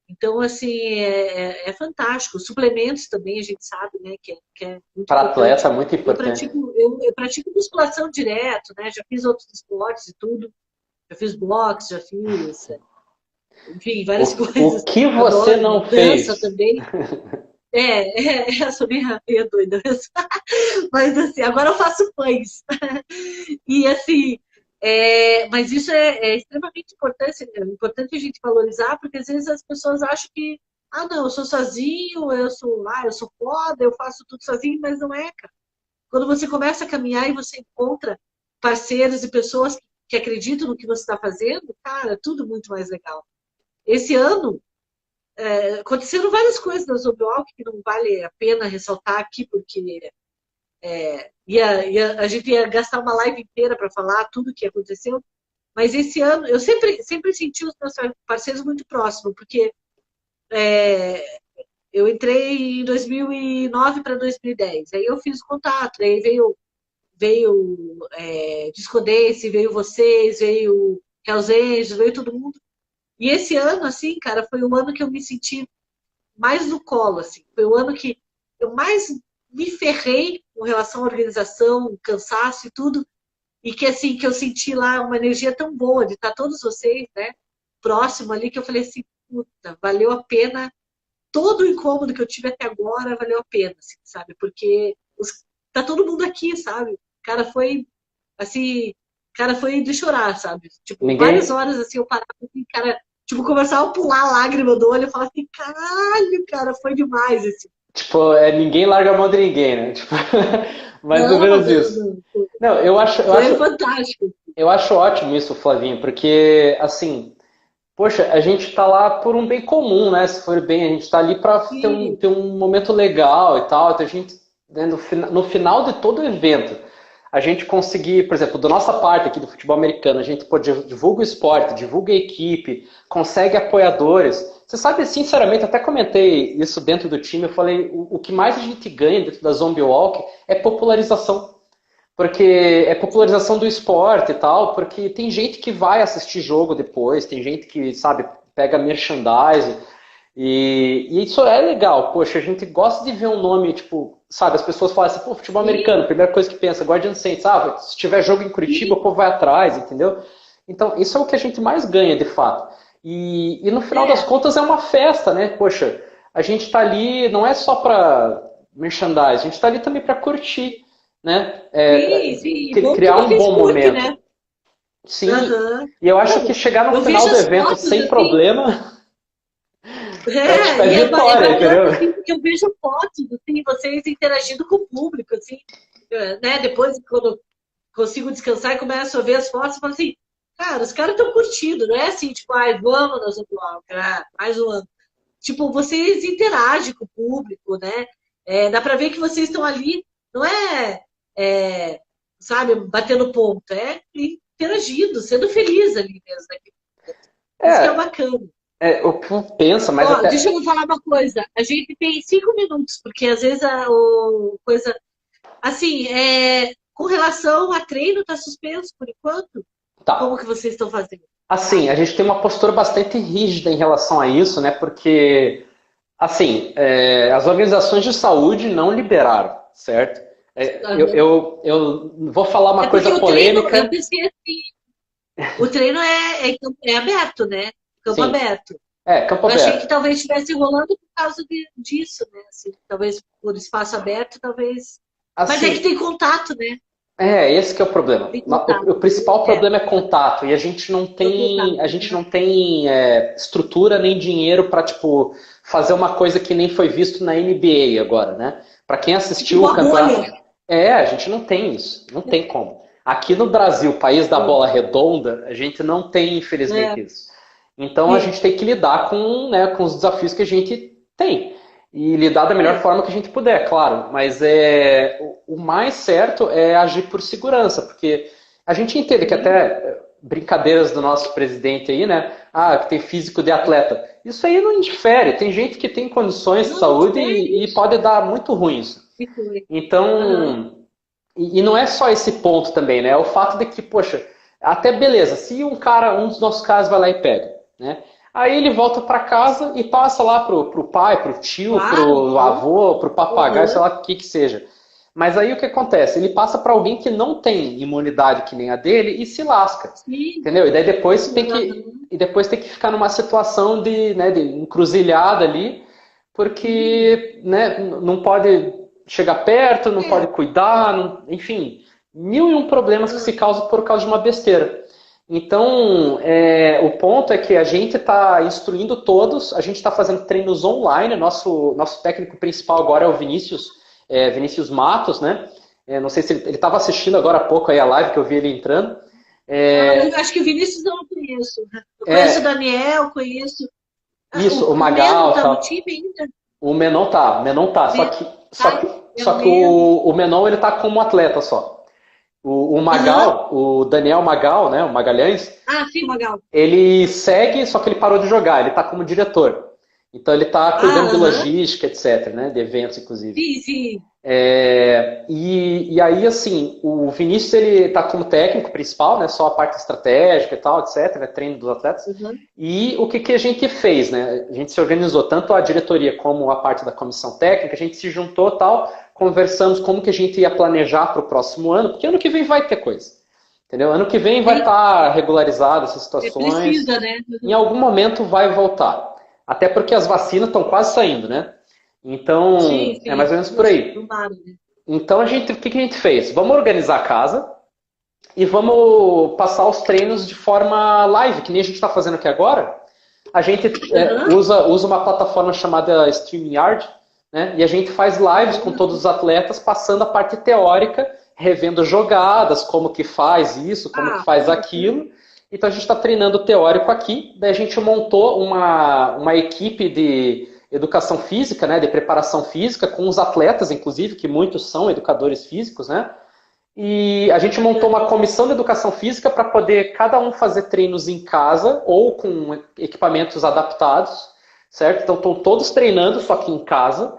Então, assim, é fantástico. Suplementos também, a gente sabe, né, que é muito Para atleta importante. é muito importante. Eu pratico musculação direto, né? Já fiz outros esportes e tudo. Já fiz boxe, já fiz, enfim, O, várias o coisas. que você Adoro. não Dança fez? também. Eu sou meio doida mesmo. Mas, assim, agora eu faço pães. E assim, mas isso é extremamente importante a gente valorizar, porque às vezes as pessoas acham que, ah, não, eu sou sozinho, eu sou foda, eu faço tudo sozinho, mas não é, cara. Quando você começa a caminhar e você encontra parceiros e pessoas que acreditam no que você está fazendo, cara, é tudo muito mais legal. Esse ano, aconteceram várias coisas na Zombiewalk que não vale a pena ressaltar aqui, porque a gente ia gastar uma live inteira para falar tudo o que aconteceu. Mas esse ano, eu sempre senti os meus parceiros muito próximos, porque eu entrei em 2009 para 2010. Aí eu fiz o contato, aí veio Disco Dance, veio vocês, veio Hells Angels, veio todo mundo. E esse ano, assim, cara, foi o ano que eu me senti mais no colo, assim. Foi o ano que eu mais me ferrei com relação à organização, cansaço e tudo. E que, assim, que eu senti lá uma energia tão boa de estar todos vocês, né, próximo ali, que eu falei assim, puta, valeu a pena. Todo o incômodo que eu tive até agora valeu a pena, assim, sabe? Porque tá todo mundo aqui, sabe? Assim, cara foi de chorar, sabe? Tipo, várias Ninguém, horas assim eu parava assim, cara, tipo, começava a pular a lágrima do olho, eu falava assim, caralho, cara, foi demais, assim. tipo, ninguém larga a mão de ninguém, né? Tipo, mais ou Não, menos não, isso. não. Não, Foi fantástico. eu acho ótimo isso, Flavinho, porque, assim, poxa, a gente está lá por um bem comum, né? Se for bem, a gente está ali para Sim, ter um momento legal e tal. Então a gente, né, no final de todo o evento, a gente conseguir, por exemplo, da nossa parte aqui do futebol americano, a gente pô, divulga o esporte, divulga a equipe, consegue apoiadores. Você sabe, sinceramente, até comentei isso dentro do time, eu falei, o que mais a gente ganha dentro da Zombie Walk é popularização. Porque é popularização do esporte e tal, porque tem gente que vai assistir jogo depois, tem gente que, sabe, pega merchandise, e isso é legal. Poxa, a gente gosta de ver um nome, tipo, sabe, as pessoas falam assim, pô, futebol sim, americano, primeira coisa que pensa, Guardian Saints, se tiver jogo em Curitiba, sim. o povo vai atrás, entendeu? Então, isso é o que a gente mais ganha, de fato. E no final das É, contas é uma festa, né? Poxa, a gente tá ali, não é só pra merchandise, a gente tá ali também pra curtir, né? sim, sim. Bom que Criar um vocês bom curtem, momento. né? Sim, Aham. e eu acho que Não, chegar no eu final vejo do as evento fotos sem assim. problema tipo, é E é vitória, bacana, entendeu? assim, porque eu vejo fotos, assim, vocês interagindo com o público, assim, né? Depois, quando consigo descansar e começo a ver as fotos, eu falo assim, cara, os caras estão curtindo, não é assim, tipo, ai, vamos nós vamos lá, mais um ano. Tipo, vocês interagem com o público, né? Dá pra ver que vocês estão ali, não é, sabe, batendo ponto, é interagindo, sendo feliz ali mesmo, né? Isso que é É, bacana. o povo pensa, mas Ó, deixa até. eu falar uma coisa. A gente tem 5 minutos, porque às vezes coisa. Assim, com relação a treino, está suspenso por enquanto? Como Tá. que vocês estão fazendo? Assim, a gente tem uma postura bastante rígida em relação a isso, né? Porque, assim, as organizações de saúde não liberaram, certo? Aham. Eu vou falar É uma porque coisa o treino, eu polêmica. pensei assim, o treino é aberto, né? Campo Sim, aberto. campo Eu achei que aberto. talvez estivesse rolando por causa disso, né? Assim, talvez por espaço aberto, talvez. Mas é que Assim, tem contato, né? esse que é o problema. Tem contato. O principal É, problema é contato e é o contato. a gente não tem estrutura nem dinheiro para tipo fazer uma coisa que nem foi visto na NBA agora, né? Para quem É assistiu tipo o a campeonato, bolha. a gente não tem isso, não tem como. Aqui no Brasil, país da bola redonda, a gente não tem, infelizmente, É, isso. Então a sim. gente tem que lidar com, né, com os desafios que a gente tem e lidar da melhor É. forma que a gente puder, claro. Mas o mais certo é agir por segurança, porque a gente entende que Sim. até brincadeiras do nosso presidente aí, né? Ah, que tem físico de atleta. Isso aí não indifere. Tem gente que tem condições de Não, saúde é e isso. pode dar muito ruim isso. Que foi. Aham. Então, e não é só esse ponto também, né? É o fato de que, poxa, até beleza, se um dos nossos casos vai lá e pega, né? Aí ele volta para casa e passa lá pro pai, pro tio, Claro, pro sim. avô, pro papagaio, sei Aham. lá o que seja. Mas aí o que acontece? Ele passa para alguém que não tem imunidade que nem a dele e se lasca. Sim. Entendeu? E daí depois Aham. tem que ficar numa situação de encruzilhada ali, Sim. porque, né, não pode chegar perto, não É. pode cuidar, enfim, mil e um problemas que se Aham. causam por causa de uma besteira. Então, o ponto é que a gente está instruindo todos, a gente está fazendo treinos online, nosso técnico principal agora é o Vinícius, Vinícius Matos, né? Não sei se ele estava assistindo agora há pouco aí a live que eu vi ele entrando. Ah, eu É, acho que o Vinícius eu não conheço. Eu conheço o é, Daniel, conheço. Isso, o O Melo Magal, tá no tá. time ainda? O Menon tá, o Menon tá. Só Me- que, só Ai, que, é só o que Melo. o Menon ele tá como atleta só. O Aham. Magal, o Daniel Magal, né, o Magalhães, Ah, sim, Magal. ele segue, só que ele parou de jogar, ele tá como diretor. Então ele tá Ah, cuidando de aham. logística, etc, né, de eventos, inclusive. Sim, sim. E aí, assim, o Vinícius ele tá como técnico principal, né? Só a parte estratégica e tal, etc, né, treino dos atletas. Aham. E o que, que a gente fez, né? A gente se organizou, tanto a diretoria como a parte da comissão técnica, a gente se juntou tal, conversamos como que a gente ia planejar para o próximo ano, porque ano que vem vai ter coisa. Entendeu? Ano que vem vai Sim, estar regularizado essas é situações, precisa, né? em algum momento vai voltar. Até porque as vacinas estão quase saindo, né? Sim, Então, é mais sim. ou menos por Nossa, aí. tomara, né? Então, o que, que a gente fez? Vamos organizar a casa e vamos passar os treinos de forma live, que nem a gente está fazendo aqui agora. A gente Aham. usa uma plataforma chamada StreamYard, né? E a gente faz lives com todos os atletas, passando a parte teórica, revendo jogadas, como que faz isso, como que Ah, faz que bacana. aquilo. Então a gente está treinando o teórico aqui, daí a gente montou uma equipe de educação física, né, de preparação física, com os atletas, inclusive, que muitos são educadores físicos, né? E a gente montou Bacana. uma comissão de educação física para poder cada um fazer treinos em casa ou com equipamentos adaptados, certo? Então estão todos treinando, só que em casa.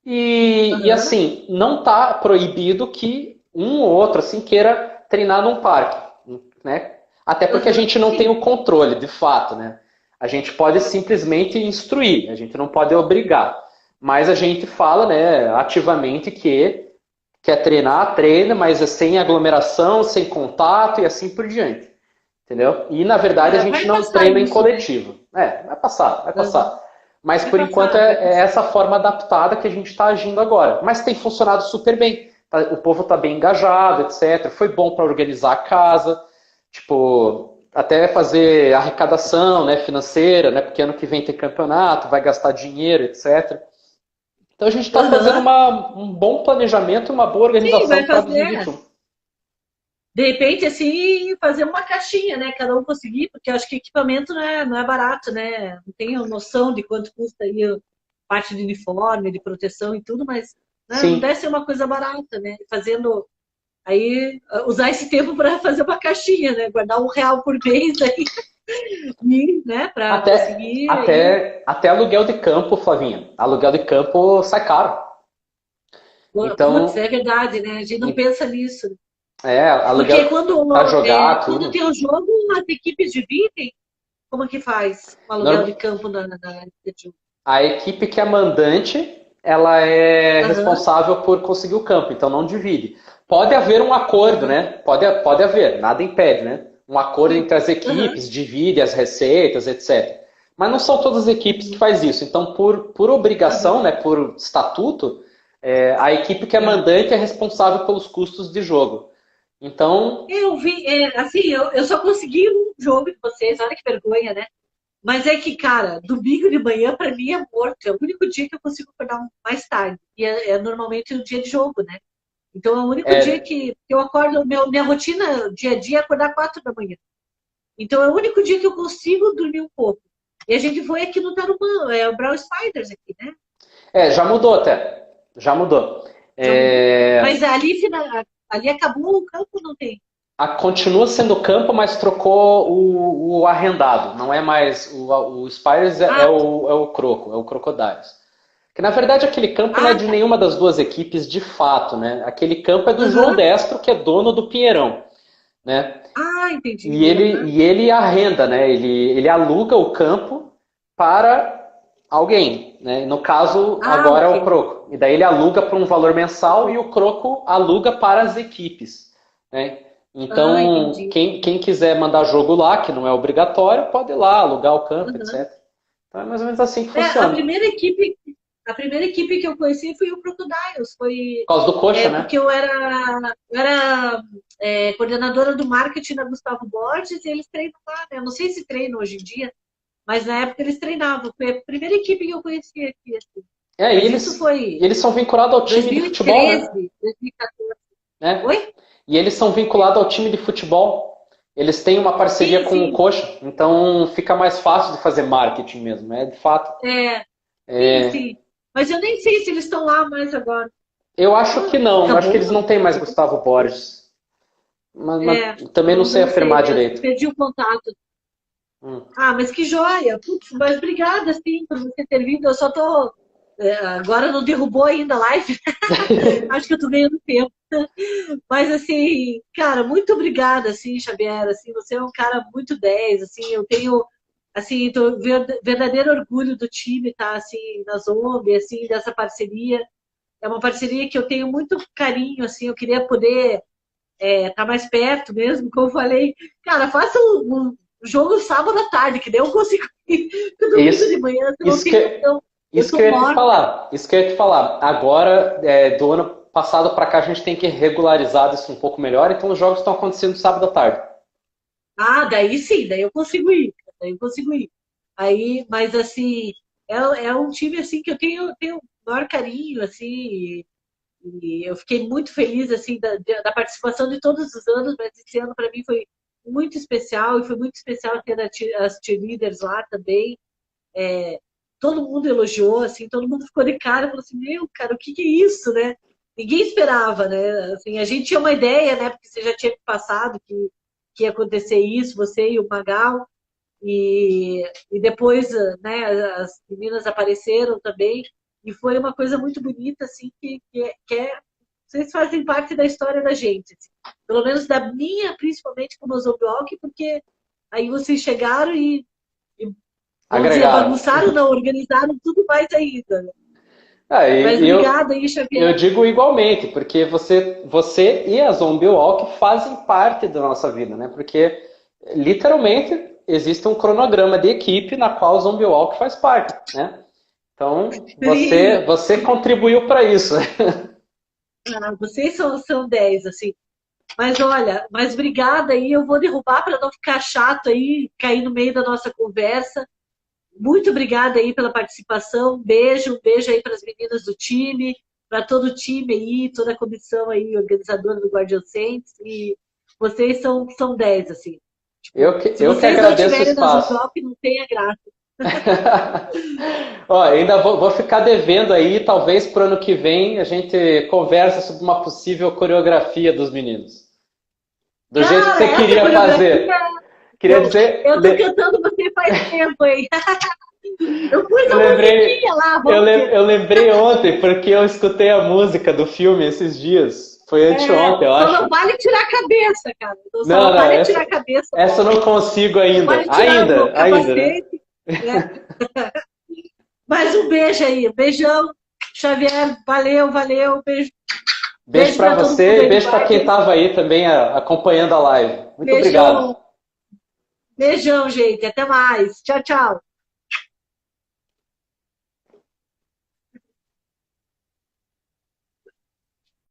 E Aham. assim, não está proibido que um ou outro assim queira treinar num parque, né? Até porque a Aham. gente não tem Sim. o controle, de fato, né? A gente pode simplesmente instruir, a gente não pode obrigar. Mas a gente fala, né, ativamente que quer treinar, treina, mas é sem aglomeração, sem contato e assim por diante. Entendeu? E na verdade a É, gente vai não passar treina em isso, né? coletivo. Vai passar, vai Aham. passar. Mas Vai por enquanto passar, vai é passar. essa forma adaptada que a gente está agindo agora. Mas tem funcionado super bem. O povo está bem engajado, etc. Foi bom para organizar a casa, tipo, até fazer arrecadação, né, financeira, né, porque ano que vem tem campeonato, vai gastar dinheiro, etc. Então a gente está fazendo Aham. um bom planejamento, uma boa Sim, organização vai para fazer. 2021. De repente, assim, fazer uma caixinha, né? Cada um conseguir, porque eu acho que equipamento não é barato, né? Não tenho noção de quanto custa aí a parte de uniforme, de proteção e tudo, mas né, não deve Sim, ser uma coisa barata, né? Fazendo aí, usar esse tempo para fazer uma caixinha, né? Guardar R$ 1 por mês aí, e, né? Para conseguir aí. até aluguel de campo, Flavinha. Aluguel de campo sai caro. Putz, Então, é verdade, né? A gente não pensa nisso. Porque aluguel quando, para jogar, quando tudo. tem o jogo, as equipes dividem. Como que faz o aluguel de Norm- campo na Liga de Jogo? A equipe que é mandante, ela é Aham, responsável por conseguir o campo, então não divide. Pode haver um acordo, aham, né? Pode haver, nada impede, né? Um acordo sim, entre as aham, equipes, divide as receitas, etc. Mas não são todas as equipes que uhum, faz isso. Então, por obrigação, aham, né, por estatuto, a equipe que é é. mandante é responsável pelos custos de jogo. Então, Eu vi, assim, eu só consegui um jogo de vocês, olha que vergonha, né? Mas é que, cara, domingo de manhã pra mim é morto. É o único dia que eu consigo acordar mais tarde. E é normalmente o dia de jogo, né? Então é o único dia é, que eu acordo, minha rotina dia a dia é acordar 4 da manhã. Então é o único dia que eu consigo dormir um pouco. E a gente foi aqui no Tarumã, é o Brown Spiders aqui, né? já mudou até. Já mudou. Já mudou. É, Mas ali acabou o campo, não tem? continua sendo campo, mas trocou o arrendado. Não é mais. O Spires Ah, é o Croco, é o Crocodiles. Que na verdade aquele campo não é ah, de tá. nenhuma das duas equipes de fato, né? Aquele campo é do João Aham. Destro, que é dono do Pinheirão, né? Ah, entendi. E ele, Aham. e ele arrenda, né? Ele aluga o campo para alguém, né? No caso, Ah, agora é o ok. Croco. E daí ele aluga por um valor mensal e o Croco aluga para as equipes, né? Ah, Então, entendi. quem quiser mandar jogo lá, que não é obrigatório, pode ir lá alugar o campo, Aham. etc. Então é mais ou menos assim que É, a funciona. primeira equipe, a primeira equipe que eu conheci foi o Crocodiles. Por causa do coxa, Porque né? eu era coordenadora do marketing da Gustavo Borges e eles treinam lá, né? Eu não sei se treinam hoje em dia, mas na época eles treinavam. Foi a primeira equipe que eu conheci aqui, assim. E Mas isso eles, foi eles são vinculados ao time de futebol, né? 2013, 2014. né? Oi? E eles são vinculados ao time de futebol. eles têm uma parceria Sim, com o sim. Coxa, então fica mais fácil de fazer marketing mesmo, é de fato. É, sim, É, sim. Mas eu nem sei se eles estão lá mais agora. eu acho que Ah, não, eu acho que acabou? eles não têm mais Gustavo Borges, É, mas também não sei não sei afirmar mesmo. direito. Perdi o contato. Hum. Ah, mas que joia! Putz, mas obrigada, sim, por você ter vindo. Eu só tô. Agora não derrubou ainda a live. Acho que eu tô ganhando tempo. Mas assim, cara, muito obrigada, assim, Xavier. Assim, você é um cara muito 10, assim, eu tenho assim, verdadeiro orgulho do time, tá? Assim, na Zombie, assim, dessa parceria. É uma parceria que eu tenho muito carinho, assim, eu queria poder estar mais perto mesmo, como eu falei. Cara, faça um jogo sábado à tarde, que daí eu consigo ir. Domingo de Isso, manhã, você não isso tem que, noção. Eu isso que tô eu ia te morta. falar. Isso que eu ia te falar. Agora, do ano passado para cá, a gente tem que regularizar isso um pouco melhor. Então, os jogos estão acontecendo sábado à tarde. Ah, daí sim, daí eu consigo ir. Daí eu consigo ir. Aí, mas assim, é um time assim que eu tenho o maior carinho, assim, e eu fiquei muito feliz assim da participação de todos os anos, mas esse ano para mim foi muito especial e foi muito especial ter as cheerleaders lá também. Todo mundo elogiou, assim, todo mundo ficou de cara, falou assim, meu, cara, o que é isso, né? Ninguém esperava, né? Assim, a gente tinha uma ideia, né? Porque você já tinha passado que ia acontecer isso, você e o Magal, e depois, né, as meninas apareceram também, e foi uma coisa muito bonita, assim, vocês fazem parte da história da gente, assim. Pelo menos da minha, principalmente como Zombie Walk, porque aí vocês chegaram e vamos dizer, Agregaram. bagunçaram, não, organizaram tudo mais ainda. Né? Ah, Mas e obrigada aí, eu Xavier. digo igualmente, porque você e a Zombie Walk fazem parte da nossa vida, né? Porque literalmente existe um cronograma de equipe na qual o Zombie Walk faz parte, né? Então Sim. você contribuiu para isso. Ah, vocês são 10, assim. Mas olha, mas obrigada aí, eu vou derrubar para não ficar chato aí, cair no meio da nossa conversa. Muito obrigada aí pela participação. Um beijo aí para as meninas do time, para todo o time aí, toda a comissão aí, organizadora do Guardian Saints. E vocês são 10, assim. Tipo, se Eu que vocês não agradeço o estiverem na espaço. Zumbi, não tenha graça. Ó, ainda vou ficar devendo aí, talvez pro ano que vem a gente conversa sobre uma possível coreografia dos meninos. Do jeito que Cara, você essa queria coreografia, fazer. Queria eu, dizer, eu tô cantando você faz tempo, hein? Eu pus eu a lembrei, musiquinha lá, vamos ver. eu lembrei ontem porque eu escutei a música do filme esses dias. Foi anteontem, eu Só acho. não vale tirar a cabeça, cara. Só Não, não não, vale tirar a cabeça. essa eu não consigo Não ainda. vale tirar o Ainda, né? capacete, né? Mas um beijo aí, um beijão. Xavier, valeu, beijo. Beijo Beijo pra para todo mundo você e aí do beijo pra quem Guardians. tava aí também acompanhando a live. Muito obrigado. Beijão, beijão, gente. Até mais. Tchau, tchau.